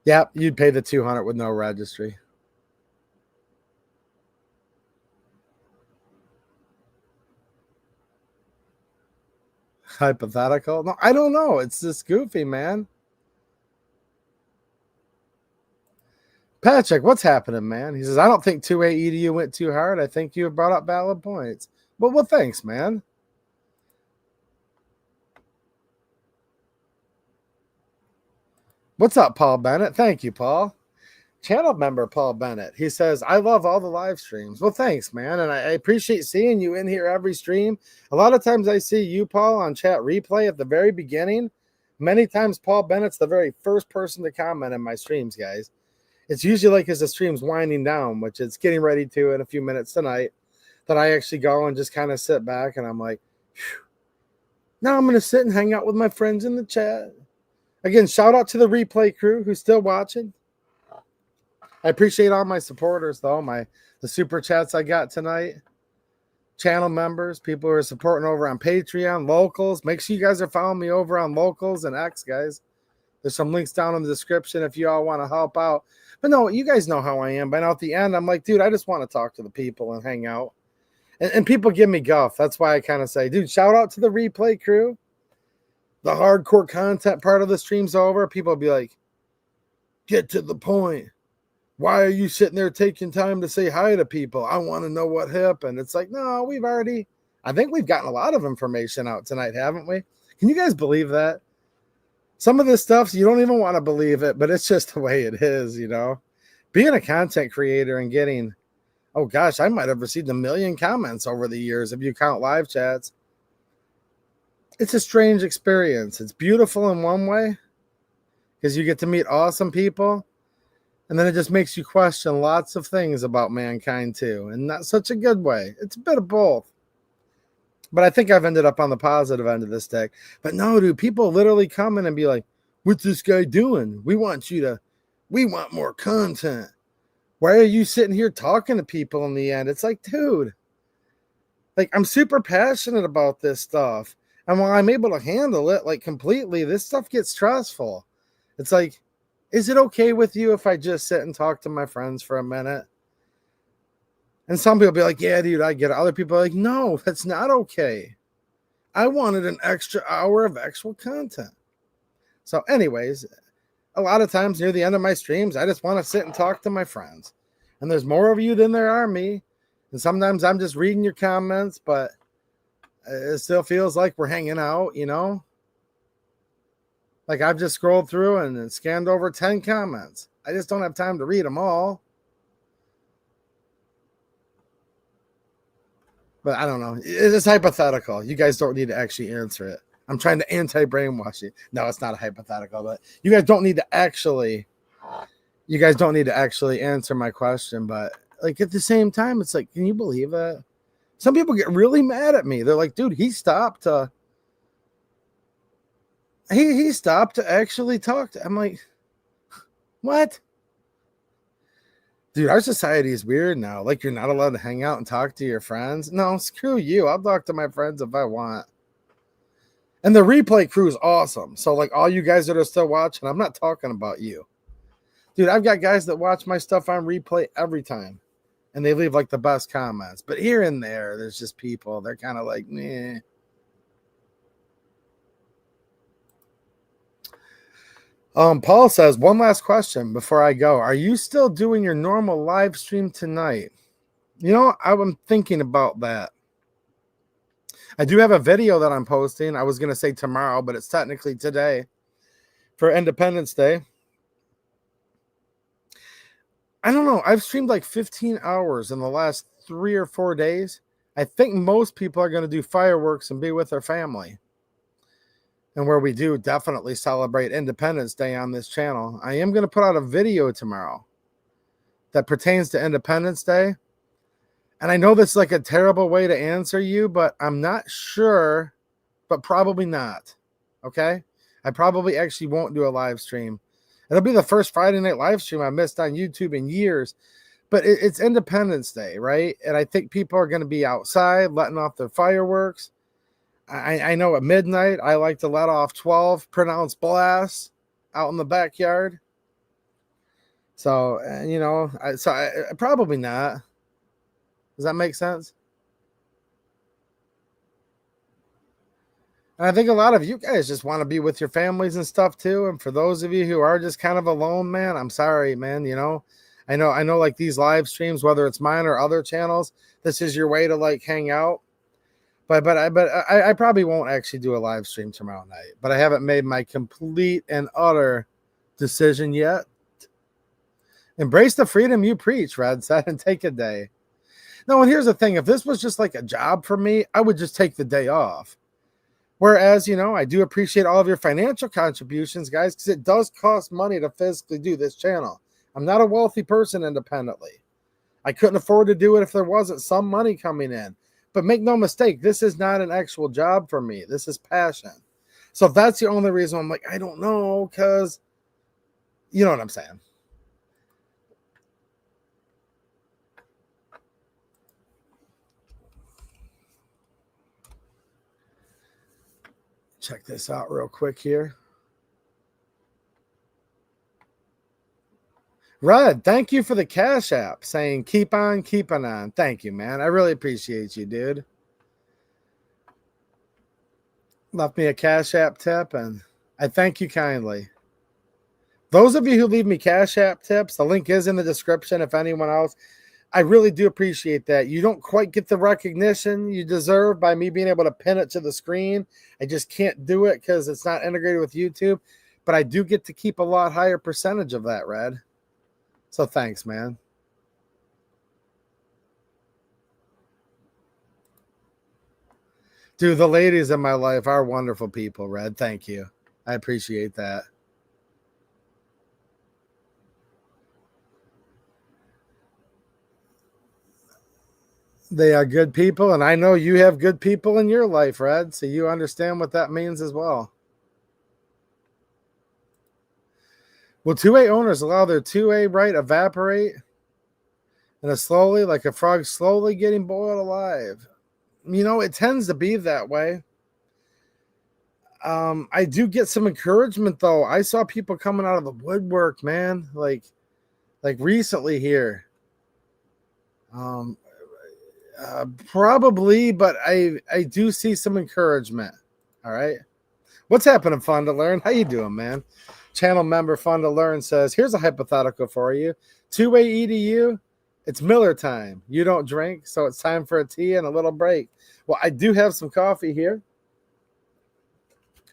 Yep, you'd pay the $200 with no registry. Hypothetical? No, I don't know. It's just goofy, man. Patrick, what's happening, man? He says, I don't think 2A EDU went too hard. I think you have brought up valid points. Well, thanks, man. What's up, Paul Bennett? Thank you, Paul. Channel member Paul Bennett. He says, I love all the live streams. Well, thanks, man. And I appreciate seeing you in here every stream. A lot of times I see you, Paul, on chat replay at the very beginning. Many times Paul Bennett's the very first person to comment in my streams, guys. It's usually like as the stream's winding down, which it's getting ready to in a few minutes tonight, that I actually go and just kind of sit back and I'm like, phew. Now I'm going to sit and hang out with my friends in the chat. Again, shout out to the replay crew who's still watching. I appreciate all my supporters, though. The super chats I got tonight. Channel members, people who are supporting over on Patreon, locals. Make sure you guys are following me over on locals and X, guys. There's some links down in the description if you all want to help out. But no, you guys know how I am. But now at the end, I'm like, dude, I just want to talk to the people and hang out. And people give me guff. That's why I kind of say, dude, shout out to the replay crew. The hardcore content part of the stream's over. People will be like, get to the point. Why are you sitting there taking time to say hi to people? I want to know what happened. It's like, no, I think we've gotten a lot of information out tonight, haven't we? Can you guys believe that? Some of this stuff, you don't even want to believe it, but it's just the way it is, you know? Being a content creator and getting, oh gosh, I might have received 1 million comments over the years if you count live chats. It's a strange experience. It's beautiful in one way because you get to meet awesome people. And then it just makes you question lots of things about mankind too. And not such a good way. It's a bit of both. But I think I've ended up on the positive end of this deck. But no, dude, people literally come in and be like, what's this guy doing? We want more content. Why are you sitting here talking to people in the end? It's like, dude, like I'm super passionate about this stuff. And while I'm able to handle it like completely, this stuff gets stressful. It's like, is it okay with you if I just sit and talk to my friends for a minute? And some people be like, yeah, dude, I get it. Other people are like, no, that's not okay. I wanted an extra hour of actual content. So anyways, a lot of times near the end of my streams, I just want to sit and talk to my friends. And there's more of you than there are me. And sometimes I'm just reading your comments, but it still feels like we're hanging out, you know? Like I've just scrolled through and scanned over 10 comments. I just don't have time to read them all. But I don't know. It's hypothetical. You guys don't need to actually answer it. I'm trying to anti-brainwash you. No, it's not a hypothetical, but you guys don't need to actually answer my question. But like at the same time, it's like, can you believe that? Some people get really mad at me. They're like, dude, he stopped to actually talk to. I'm like, what? Dude, our society is weird now. Like you're not allowed to hang out and talk to your friends. No, screw you. I'll talk to my friends if I want. And the replay crew is awesome. So like all you guys that are still watching, I'm not talking about you. Dude, I've got guys that watch my stuff on replay every time. And they leave like the best comments. But here and there, there's just people. They're kind of like, meh. Paul says, one last question before I go. Are you still doing your normal live stream tonight? You know, I'm thinking about that. I do have a video that I'm posting. I was going to say tomorrow, but it's technically today for Independence Day. I don't know. I've streamed like 15 hours in the last 3 or 4 days. I think most people are going to do fireworks and be with their family. And where we do definitely celebrate Independence Day on this channel. I am going to put out a video tomorrow that pertains to Independence Day. And I know this is like a terrible way to answer you, but I'm not sure, but probably not. Okay? I probably actually won't do a live stream. It'll be the first Friday night live stream I missed on YouTube in years. But it's Independence Day, right? And I think people are going to be outside letting off their fireworks. I know at midnight, I like to let off 12 pronounced blasts out in the backyard. So, you know, probably not. Does that make sense? And I think a lot of you guys just want to be with your families and stuff too. And for those of you who are just kind of alone, man, I'm sorry, man. You know, I know like these live streams, whether it's mine or other channels, this is your way to like hang out. But I probably won't actually do a live stream tomorrow night. But I haven't made my complete and utter decision yet. Embrace the freedom you preach, Red said, and take a day. No, and here's the thing. If this was just like a job for me, I would just take the day off. Whereas, you know, I do appreciate all of your financial contributions, guys, because it does cost money to physically do this channel. I'm not a wealthy person independently. I couldn't afford to do it if there wasn't some money coming in. But make no mistake, this is not an actual job for me. This is passion. So if that's the only reason I'm like, I don't know, because you know what I'm saying. Check this out real quick here. Red, thank you for the Cash App saying keep on keeping on. Thank you, man. I really appreciate you, dude. Left me a Cash App tip, and I thank you kindly. Those of you who leave me Cash App tips, the link is in the description if anyone else. I really do appreciate that. You don't quite get the recognition you deserve by me being able to pin it to the screen. I just can't do it because it's not integrated with YouTube. But I do get to keep a lot higher percentage of that, Red. So thanks, man. Dude, the ladies in my life are wonderful people, Red. Thank you. I appreciate that. They are good people, and I know you have good people in your life, Red, so you understand what that means as well. Will 2A owners allow their 2A right evaporate and a slowly, like a frog slowly getting boiled alive? You know, it tends to be that way. I do get some encouragement though. I saw people coming out of the woodwork, man, like recently here. Probably, but I do see some encouragement. All right. What's happening, Fun to Learn? How you doing, man? Channel member Fun to Learn says, here's a hypothetical for you. 2A EDU, it's Miller time. You don't drink, so it's time for a tea and a little break. Well, I do have some coffee here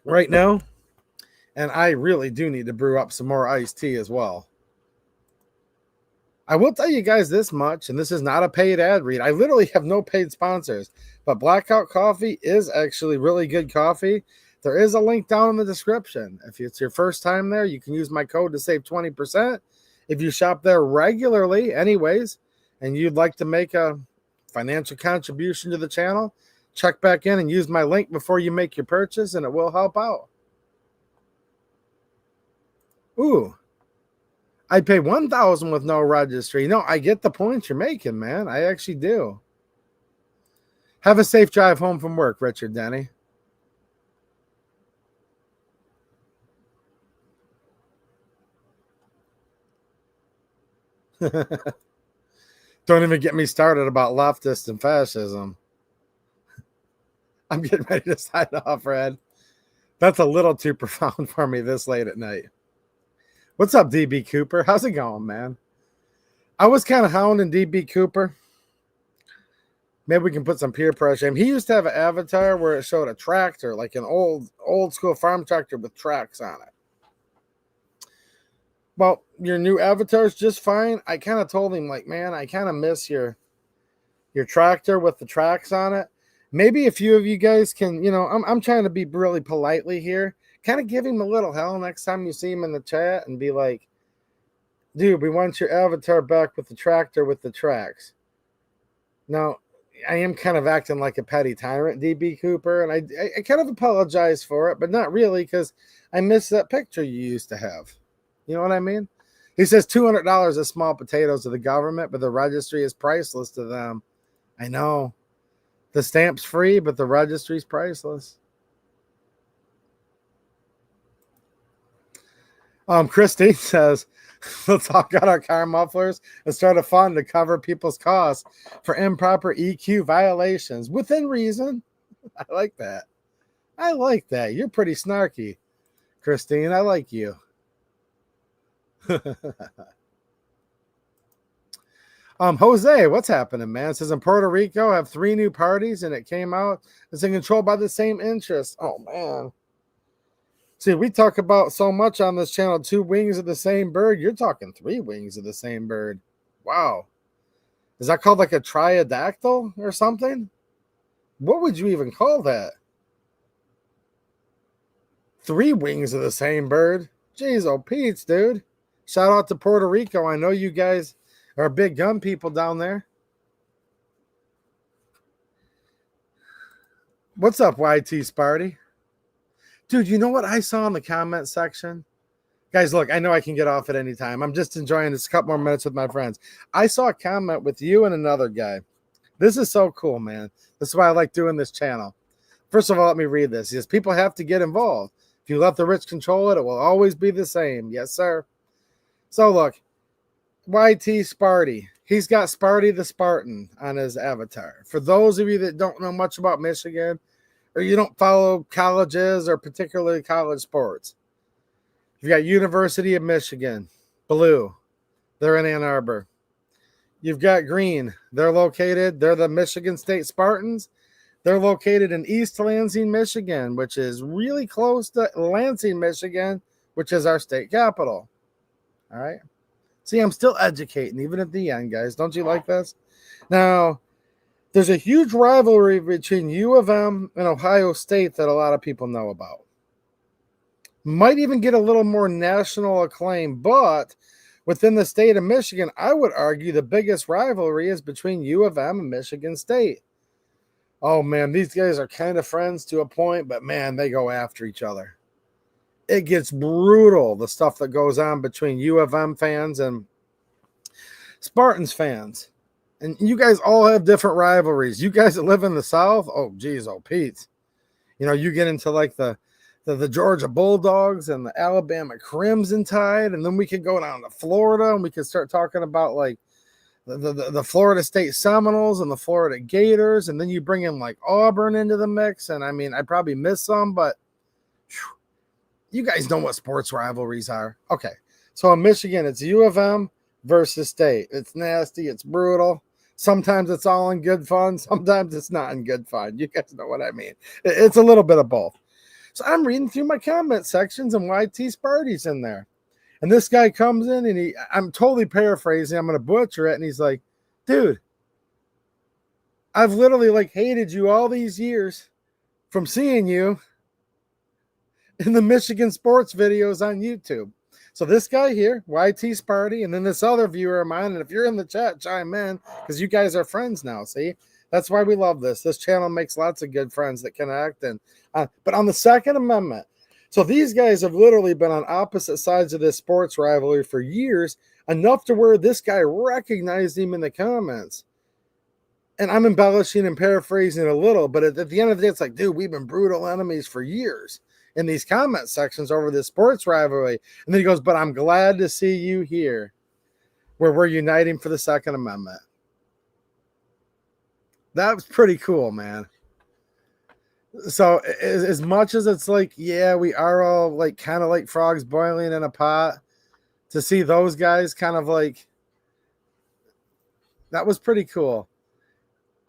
right now, and I really do need to brew up some more iced tea as well. I will tell you guys this much, and this is not a paid ad read. I literally have no paid sponsors, but Blackout Coffee is actually really good coffee. There is a link down in the description. If it's your first time there, you can use my code to save 20%. If you shop there regularly, anyways, and you'd like to make a financial contribution to the channel, check back in and use my link before you make your purchase, and it will help out. Ooh. I pay $1,000 with no registry. No, I get the points you're making, man. I actually do. Have a safe drive home from work, Richard Denny. Don't even get me started about leftists and fascism. I'm getting ready to sign off, Red. That's a little too profound for me this late at night. What's up, DB Cooper? How's it going, man? I was kind of hounding DB Cooper. Maybe we can put some peer pressure. He used to have an avatar where it showed a tractor, like an old school farm tractor with tracks on it. Well, your new avatar is just fine. I kind of told him, like, man, I kind of miss your tractor with the tracks on it. Maybe a few of you guys can, you know, I'm trying to be really politely here. Kind of give him a little hell next time you see him in the chat and be like, dude, we want your avatar back with the tractor with the tracks. Now, I am kind of acting like a petty tyrant, DB Cooper, and I kind of apologize for it, but not really, because I miss that picture you used to have. You know what I mean? He says $200 is small potatoes to the government, but the registry is priceless to them. I know. The stamp's free, but the registry's priceless. Christine says, let's all get our car mufflers and start a fund to cover people's costs for improper EQ violations within reason. I like that. I like that. You're pretty snarky, Christine. I like you. Jose, what's happening, man? It says in Puerto Rico have 3 new parties and it came out it's controlled by the same interests. Oh man. See, we talk about so much on this channel, 2 wings of the same bird. You're talking 3 wings of the same bird. Wow. Is that called like a triadactyl or something? What would you even call that? 3 wings of the same bird? Jeez, oh Pete's, dude. Shout out to Puerto Rico. I know you guys are big gun people down there. What's up, YT Sparty? Dude, you know what I saw in the comment section? Guys, look, I know I can get off at any time. I'm just enjoying this couple more minutes with my friends. I saw a comment with you and another guy. This is so cool, man. This is why I like doing this channel. First of all, let me read this. He says, people have to get involved. If you let the rich control it, it will always be the same. Yes, sir. So look, YT Sparty. He's got Sparty the Spartan on his avatar. For those of you that don't know much about Michigan, or you don't follow colleges or particularly college sports, you got University of Michigan, blue. They're in Ann Arbor. You've got green. They're the Michigan State Spartans. They're located in East Lansing, Michigan, which is really close to Lansing, Michigan, which is our state capital. All right. See, I'm still educating, even at the end, guys. Don't you like this? Now, there's a huge rivalry between U of M and Ohio State that a lot of people know about. Might even get a little more national acclaim, but within the state of Michigan, I would argue the biggest rivalry is between U of M and Michigan State. Oh, man, these guys are kind of friends to a point, but, man, they go after each other. It gets brutal, the stuff that goes on between U of M fans and Spartans fans. And you guys all have different rivalries. You guys that live in the South, oh, geez, oh, Pete. You know, you get into like the Georgia Bulldogs and the Alabama Crimson Tide, and then we could go down to Florida and we could start talking about like the Florida State Seminoles and the Florida Gators, and then you bring in like Auburn into the mix. And I mean, I probably missed some, but whew, you guys know what sports rivalries are. Okay, so in Michigan, it's U of M versus State. It's nasty. It's brutal. Sometimes it's all in good fun. Sometimes it's not in good fun. You guys know what I mean. It's a little bit of both. So I'm reading through my comment sections and YT Sparty's in there. And this guy comes in and I'm totally paraphrasing. I'm going to butcher it. And he's like, dude, I've literally like hated you all these years from seeing you in the Michigan sports videos on YouTube. So this guy here, YT Sparty, and then this other viewer of mine, and if you're in the chat, chime in, because you guys are friends now, see? That's why we love this. This channel makes lots of good friends that connect. And but on the Second Amendment, so these guys have literally been on opposite sides of this sports rivalry for years, enough to where this guy recognized him in the comments. And I'm embellishing and paraphrasing a little, but at the end of the day, it's like, dude, we've been brutal enemies for years in these comment sections over this sports rivalry. And then he goes, but I'm glad to see you here where we're uniting for the Second Amendment. That was pretty cool, man. So as much as it's like, yeah, we are all like kind of like frogs boiling in a pot, to see those guys kind of like, that was pretty cool.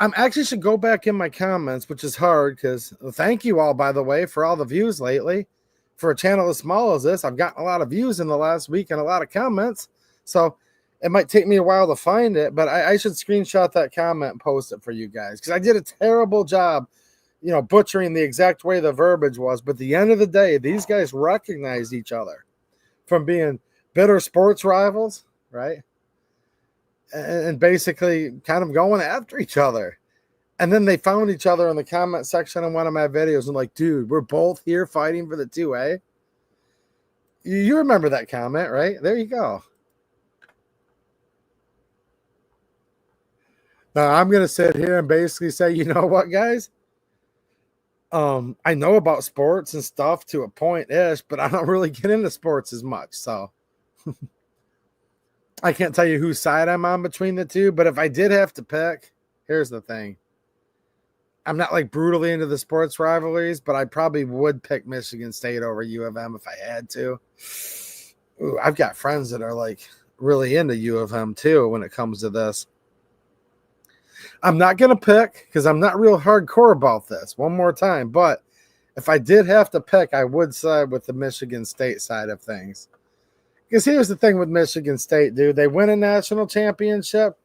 I actually should go back in my comments, which is hard because thank you all, by the way, for all the views lately. For a channel as small as this, I've gotten a lot of views in the last week and a lot of comments. So it might take me a while to find it, but I should screenshot that comment and post it for you guys because I did a terrible job, you know, butchering the exact way the verbiage was. But at the end of the day, these guys recognized each other from being bitter sports rivals, right? And basically kind of going after each other. And then they found each other in the comment section of one of my videos and like, dude, we're both here fighting for the 2A. You remember that comment, right? There you go. Now I'm going to sit here and basically say, you know what, guys? I know about sports and stuff to a point-ish, but I don't really get into sports as much. So I can't tell you whose side I'm on between the two, but if I did have to pick, here's the thing. I'm not like brutally into the sports rivalries, but I probably would pick Michigan State over U of M if I had to. Ooh, I've got friends that are like really into U of M too when it comes to this. I'm not going to pick because I'm not real hardcore about this one more time, but if I did have to pick, I would side with the Michigan State side of things. Because here's the thing with Michigan State, dude. They win a national championship,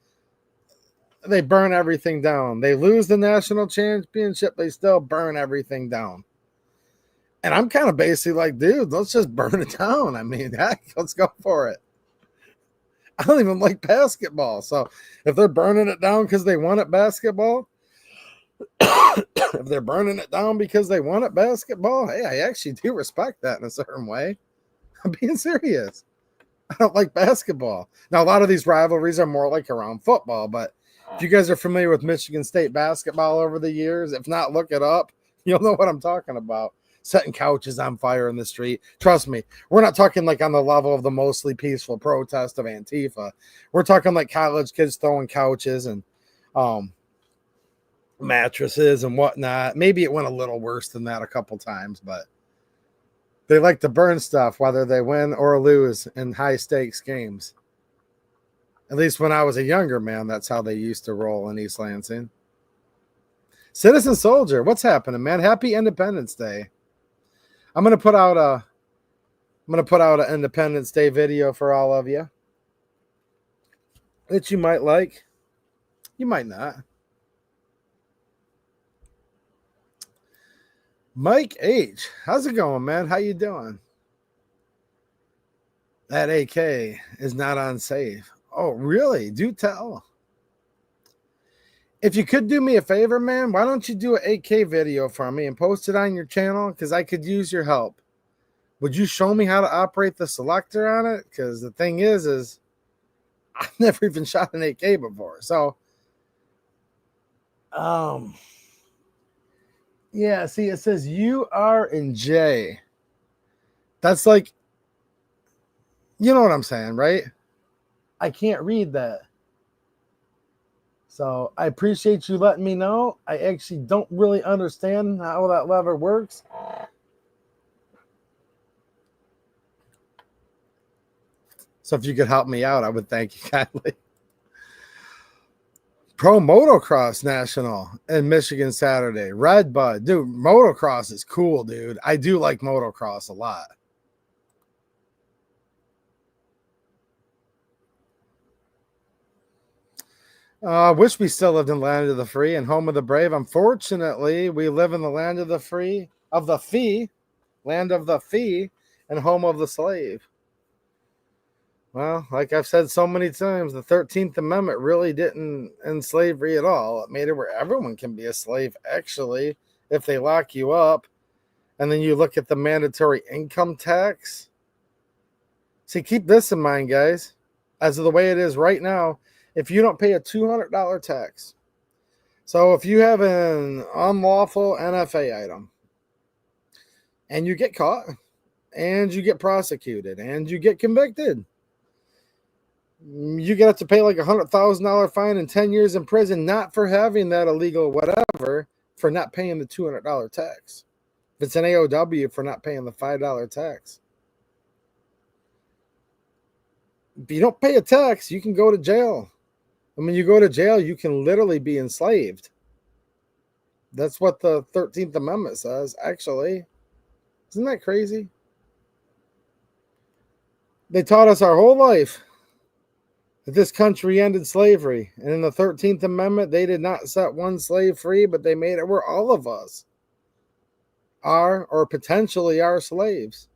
they burn everything down. They lose the national championship, they still burn everything down. And I'm kind of basically like, dude, let's just burn it down. I mean, heck, let's go for it. I don't even like basketball. So if they're burning it down because they want it basketball, if they're burning it down because they want it basketball, hey, I actually do respect that in a certain way. I'm being serious. I don't like basketball. Now, a lot of these rivalries are more like around football, but if you guys are familiar with Michigan State basketball over the years, if not, look it up. You'll know what I'm talking about. Setting couches on fire in the street. Trust me, we're not talking like on the level of the mostly peaceful protest of Antifa. We're talking like college kids throwing couches and mattresses and whatnot. Maybe it went a little worse than that a couple times, but they like to burn stuff whether they win or lose in high stakes games. At least when I was a younger man, that's how they used to roll in East Lansing. Citizen Soldier, what's happening, man? Happy Independence Day. I'm gonna put out an Independence Day video for all of you that you might like. You might not. Mike H, how's it going, man? How you doing? That AK is not on safe. Oh, really? Do tell. If you could do me a favor, man, why don't you do an AK video for me and post it on your channel? Because I could use your help. Would you show me how to operate the selector on it? Because the thing is I've never even shot an AK before. So, yeah, see, it says UR and J. That's like, you know what I'm saying, right? I can't read that. So I appreciate you letting me know. I actually don't really understand how that lever works. So if you could help me out, I would thank you kindly. Pro Motocross National in Michigan Saturday. Red Bud. Dude, motocross is cool, dude. I do like motocross a lot. Wish we still lived in the land of the free and home of the brave. Unfortunately, we live in the land of the free, of the fee, land of the fee, and home of the slave. Well, like I've said so many times, the 13th Amendment really didn't end slavery at all. It made it where everyone can be a slave, actually, if they lock you up. And then you look at the mandatory income tax. See, keep this in mind, guys. As of the way it is right now, if you don't pay a $200 tax, so if you have an unlawful NFA item and you get caught and you get prosecuted and you get convicted, you have to pay like $100,000 fine and 10 years in prison, not for having that illegal whatever, for not paying the $200 tax. If it's an AOW, for not paying the $5 tax. If you don't pay a tax, you can go to jail. And when you go to jail, you can literally be enslaved. That's what the 13th Amendment says, actually. Isn't that crazy? They taught us our whole life that this country ended slavery. And in the 13th Amendment, they did not set one slave free, but they made it where all of us are or potentially are slaves.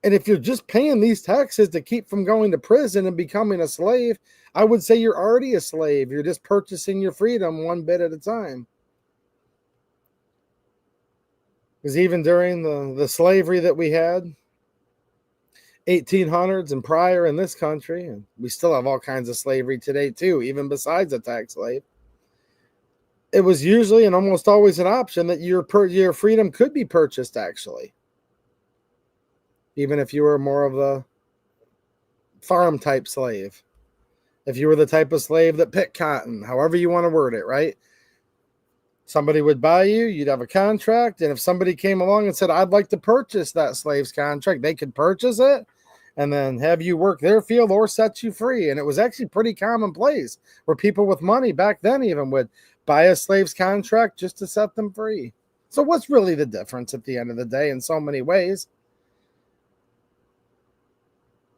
And if you're just paying these taxes to keep from going to prison and becoming a slave, I would say you're already a slave. You're just purchasing your freedom one bit at a time. Because even during the slavery that we had, 1800s and prior in this country, and we still have all kinds of slavery today too, even besides a tax slave, it was usually and almost always an option that your freedom could be purchased, actually. Even if you were more of the farm type slave. If you were the type of slave that picked cotton, however you want to word it, right? Somebody would buy you, you'd have a contract, and if somebody came along and said, I'd like to purchase that slave's contract, they could purchase it and then have you work their field or set you free. And it was actually pretty commonplace where people with money back then even would buy a slave's contract just to set them free. So what's really the difference at the end of the day in so many ways?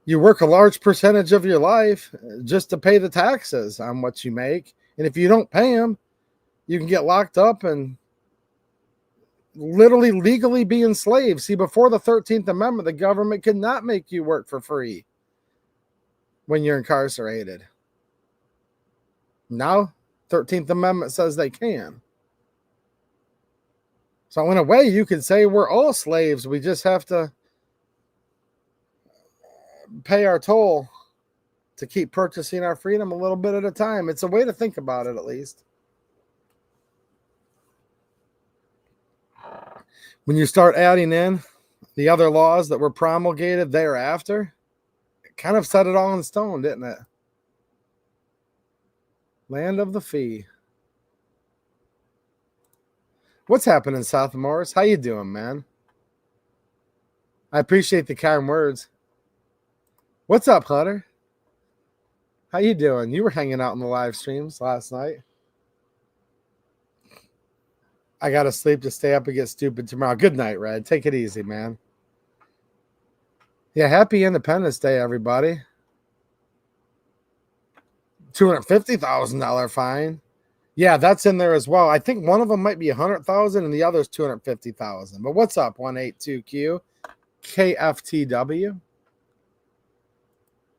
You work a large percentage of your life just to pay the taxes on what you make. And if you don't pay them, you can get locked up and literally legally be enslaved. See, before the 13th Amendment, the government could not make you work for free. when you're incarcerated. Now, 13th Amendment says they can. So in a way, you could say we're all slaves. We just have to pay our toll to keep purchasing our freedom a little bit at a time. It's a way to think about it, at least. When you start adding in the other laws that were promulgated thereafter, it kind of set it all in stone, didn't it? Land of the free. What's happening, South Morris? How you doing, man? I appreciate the kind words. What's up, Hunter? How you doing? You were hanging out in the live streams last night. I got to sleep to stay up and get stupid tomorrow. Good night, Red. Take it easy, man. Yeah, happy Independence Day, everybody. $250,000 fine. Yeah, that's in there as well. I think one of them might be 100,000 and the other is 250,000. But what's up, 182Q? KFTW?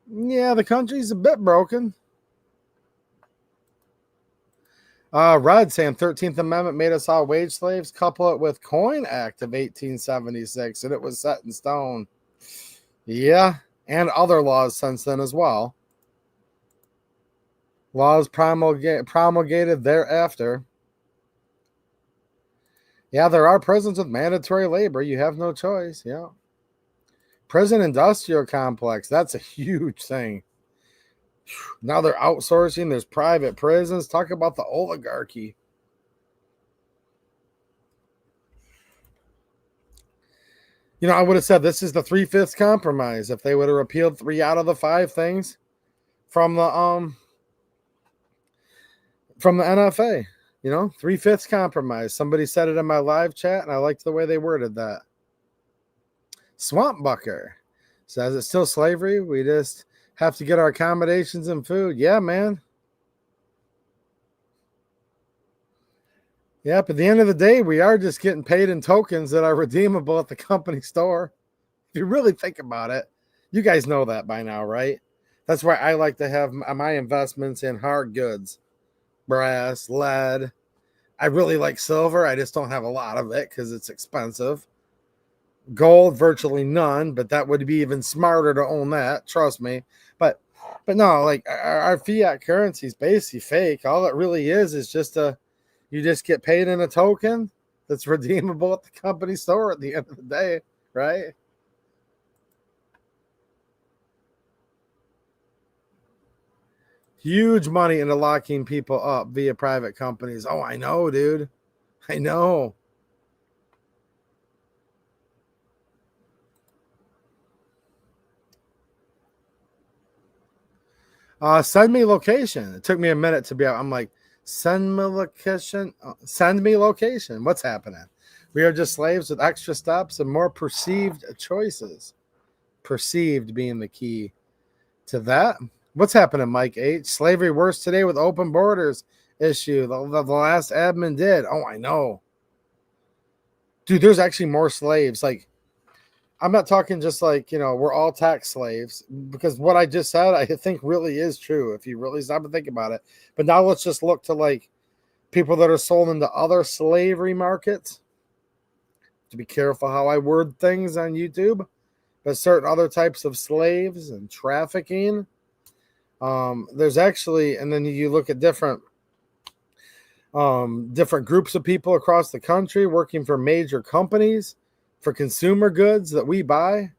Yeah, the country's a bit broken. Red saying 13th Amendment made us all wage slaves. Couple it with Coin Act of 1876, and it was set in stone. Yeah, and other laws since then as well. Laws promulgated thereafter. Yeah, there are prisons with mandatory labor. You have no choice. Yeah. Prison industrial complex. That's a huge thing. Now they're outsourcing. There's private prisons. Talk about the oligarchy. You know, I would have said this is the 3/5 compromise if they would have repealed 3 out of the 5 things from the NFA. You know, 3/5 compromise. Somebody said it in my live chat, and I liked the way they worded that. Swamp Bucker says it's still slavery. We just have to get our accommodations and food. Yeah, man. Yep, at the end of the day, we are just getting paid in tokens that are redeemable at the company store. If you really think about it, you guys know that by now, right? That's why I like to have my investments in hard goods, brass, lead. I really like silver. I just don't have a lot of it because it's expensive. Gold, virtually none, but that would be even smarter to own that. Trust me. But no, like our fiat currency is basically fake. All it really is just you just get paid in a token that's redeemable at the company store at the end of the day, right? Huge money into locking people up via private companies. Oh, I know, dude. I know. Send me location. It took me a minute to be out. I'm like, send me location. Send me location. What's happening? We are just slaves with extra steps and more perceived choices. Perceived being the key to that. What's happening, Mike H? Slavery worse today with open borders issue. The last admin did. Oh, I know. Dude, there's actually more slaves. Like, I'm not talking just like, you know, we're all tax slaves, because what I just said, I think really is true if you really stop and think about it. But now let's just look to like people that are sold into other slavery markets. To be careful how I word things on YouTube, but certain other types of slaves and trafficking. There's actually, and then you look at different groups of people across the country working for major companies for consumer goods that we buy,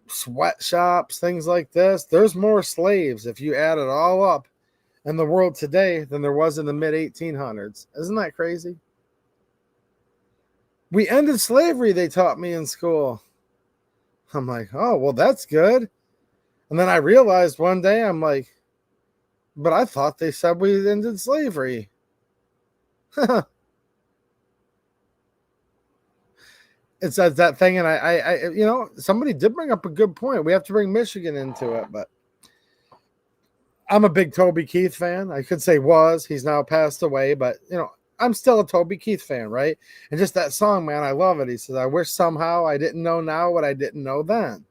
sweatshops, things like this. There's more slaves if you add it all up in the world today than there was in the mid 1800s. Isn't that crazy? We ended slavery, they taught me in school. I'm like, oh, well, that's good. And then I realized one day, I'm like, but I thought they said we ended slavery. It's that thing, and I, you know, somebody did bring up a good point. We have to bring Michigan into it, but I'm a big Toby Keith fan. I could say was. He's now passed away, but, you know, I'm still a Toby Keith fan, right? And just that song, man, I love it. He says, I wish somehow I didn't know now what I didn't know then.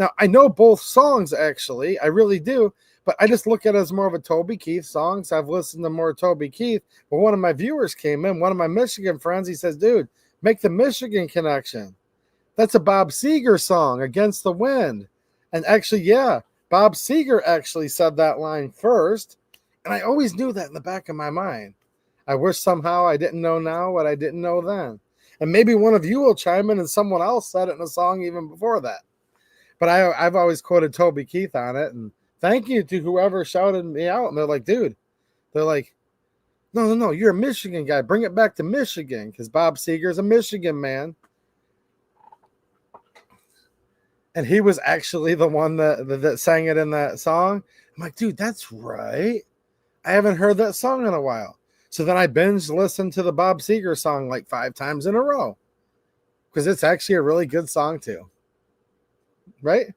Now, I know both songs, actually. I really do. But I just look at it as more of a Toby Keith song. So I've listened to more Toby Keith. But one of my viewers came in, one of my Michigan friends, he says, dude, make the Michigan connection. That's a Bob Seger song, Against the Wind. And actually, yeah, Bob Seger actually said that line first. And I always knew that in the back of my mind. I wish somehow I didn't know now what I didn't know then. And maybe one of you will chime in and someone else said it in a song even before that. But I've always quoted Toby Keith on it. And thank you to whoever shouted me out. And they're like, dude, they're like, no, you're a Michigan guy. Bring it back to Michigan because Bob Seger's a Michigan man. And he was actually the one that sang it in that song. I'm like, dude, that's right. I haven't heard that song in a while. So then I binge listened to the Bob Seger song like 5 times in a row because it's actually a really good song too. Right?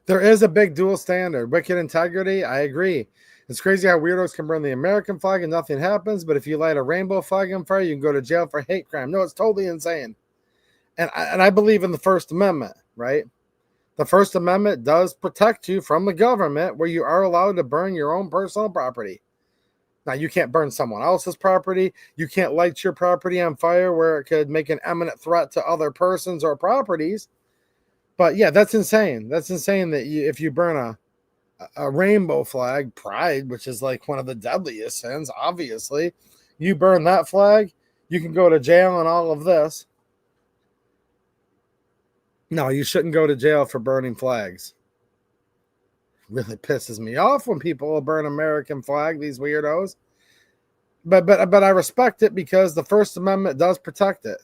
There is a big dual standard. Wicked integrity, I agree. It's crazy how weirdos can burn the American flag and nothing happens, but if you light a rainbow flag on fire, you can go to jail for hate crime. No, it's totally insane. And I believe in the First Amendment, right? The First Amendment does protect you from the government where you are allowed to burn your own personal property. Now, you can't burn someone else's property. You can't light your property on fire where it could make an imminent threat to other persons or properties. But yeah, that's insane. That's insane that if you burn a rainbow flag, pride, which is like one of the deadliest sins, obviously, you burn that flag, you can go to jail and all of this. No, you shouldn't go to jail for burning flags. It really pisses me off when people will burn American flag, these weirdos. But I respect it because the First Amendment does protect it.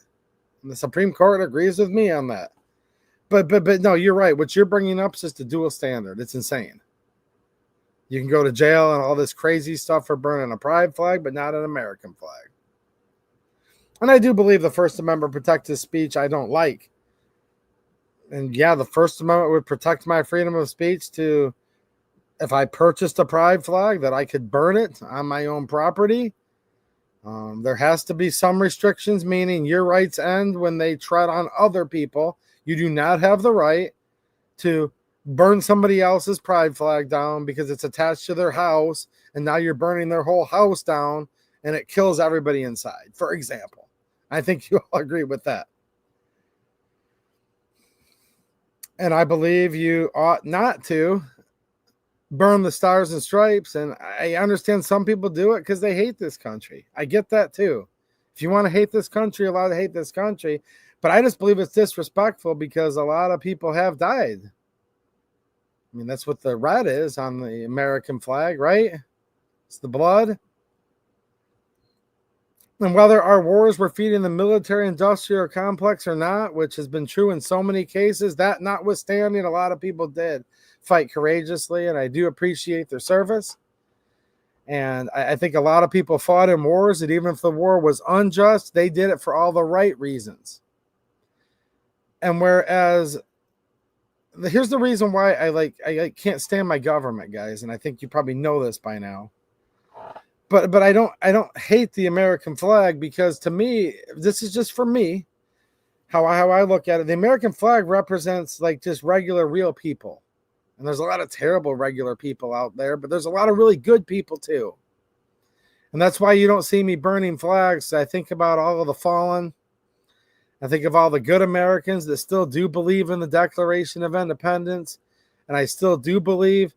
And the Supreme Court agrees with me on that. But no, you're right. What you're bringing up is just a dual standard. It's insane. You can go to jail and all this crazy stuff for burning a pride flag, but not an American flag. And I do believe the First Amendment protects his speech I don't like. And yeah, the First Amendment would protect my freedom of speech to, if I purchased a pride flag, that I could burn it on my own property. There has to be some restrictions, meaning your rights end when they tread on other people. You do not have the right to burn somebody else's pride flag down because it's attached to their house, and now you're burning their whole house down, and it kills everybody inside, for example. I think you all agree with that. And I believe you ought not to burn the stars and stripes. And I understand some people do it because they hate this country. I get that too. If you want to hate this country, you're allowed to hate this country. But I just believe it's disrespectful because a lot of people have died. I mean, that's what the red is on the American flag, right? It's the blood. And whether our wars were feeding the military-industrial complex or not, which has been true in so many cases, that notwithstanding, a lot of people did fight courageously, and I do appreciate their service. And I think a lot of people fought in wars that even if the war was unjust, they did it for all the right reasons. And whereas, here's the reason why I can't stand my government, guys, and I think you probably know this by now. But I don't hate the American flag because to me, this is just for me, how I look at it. The American flag represents like just regular, real people. And there's a lot of terrible regular people out there, but there's a lot of really good people too. And that's why you don't see me burning flags. I think about all of the fallen. I think of all the good Americans that still do believe in the Declaration of Independence. And I still do believe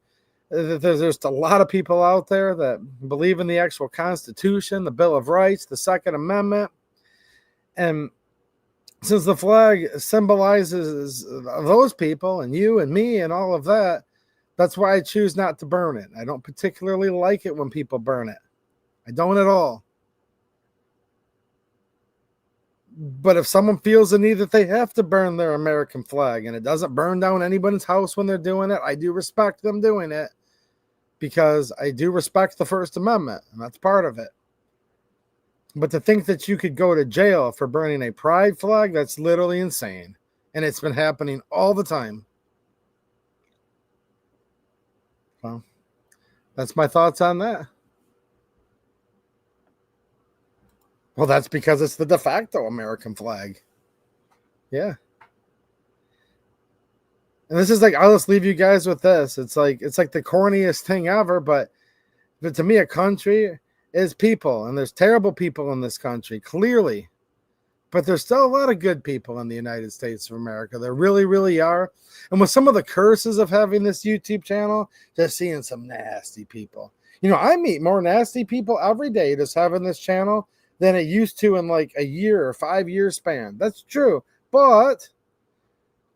that there's a lot of people out there that believe in the actual Constitution, the Bill of Rights, the Second Amendment. And since the flag symbolizes those people and you and me and all of that, that's why I choose not to burn it. I don't particularly like it when people burn it. I don't at all. But if someone feels the need that they have to burn their American flag and it doesn't burn down anybody's house when they're doing it, I do respect them doing it because I do respect the First Amendment, and that's part of it. But to think that you could go to jail for burning a pride flag, that's literally insane. And it's been happening all the time. Well, that's my thoughts on that. Well, that's because it's the de facto American flag. Yeah. And this is like, I'll just leave you guys with this. It's like the corniest thing ever, but to me, a country is people, and there's terrible people in this country, clearly. But there's still a lot of good people in the United States of America. There really, really are. And with some of the curses of having this YouTube channel, just seeing some nasty people. You know, I meet more nasty people every day just having this channel than it used to in like a year or 5 year span. That's true. But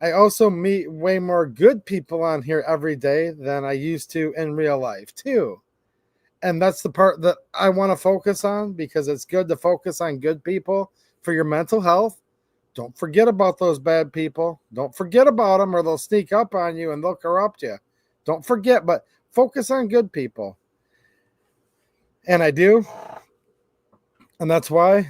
I also meet way more good people on here every day than I used to in real life too. And that's the part that I want to focus on, because it's good to focus on good people for your mental health. Don't forget about those bad people. Don't forget about them, or they'll sneak up on you and they'll corrupt you. Don't forget, but focus on good people. And I do. And that's why,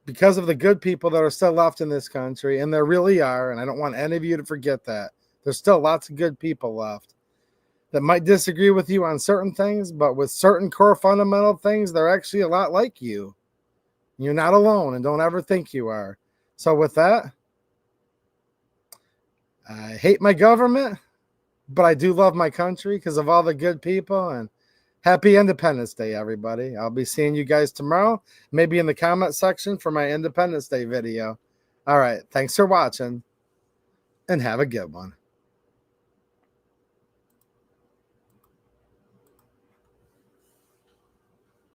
because of the good people that are still left in this country, and there really are, and I don't want any of you to forget that, there's still lots of good people left that might disagree with you on certain things, but with certain core fundamental things, they're actually a lot like you. You're not alone, and don't ever think you are. So with that, I hate my government, but I do love my country because of all the good people. And happy Independence Day, everybody. I'll be seeing you guys tomorrow, maybe in the comment section for my Independence Day video. All right. Thanks for watching, and have a good one.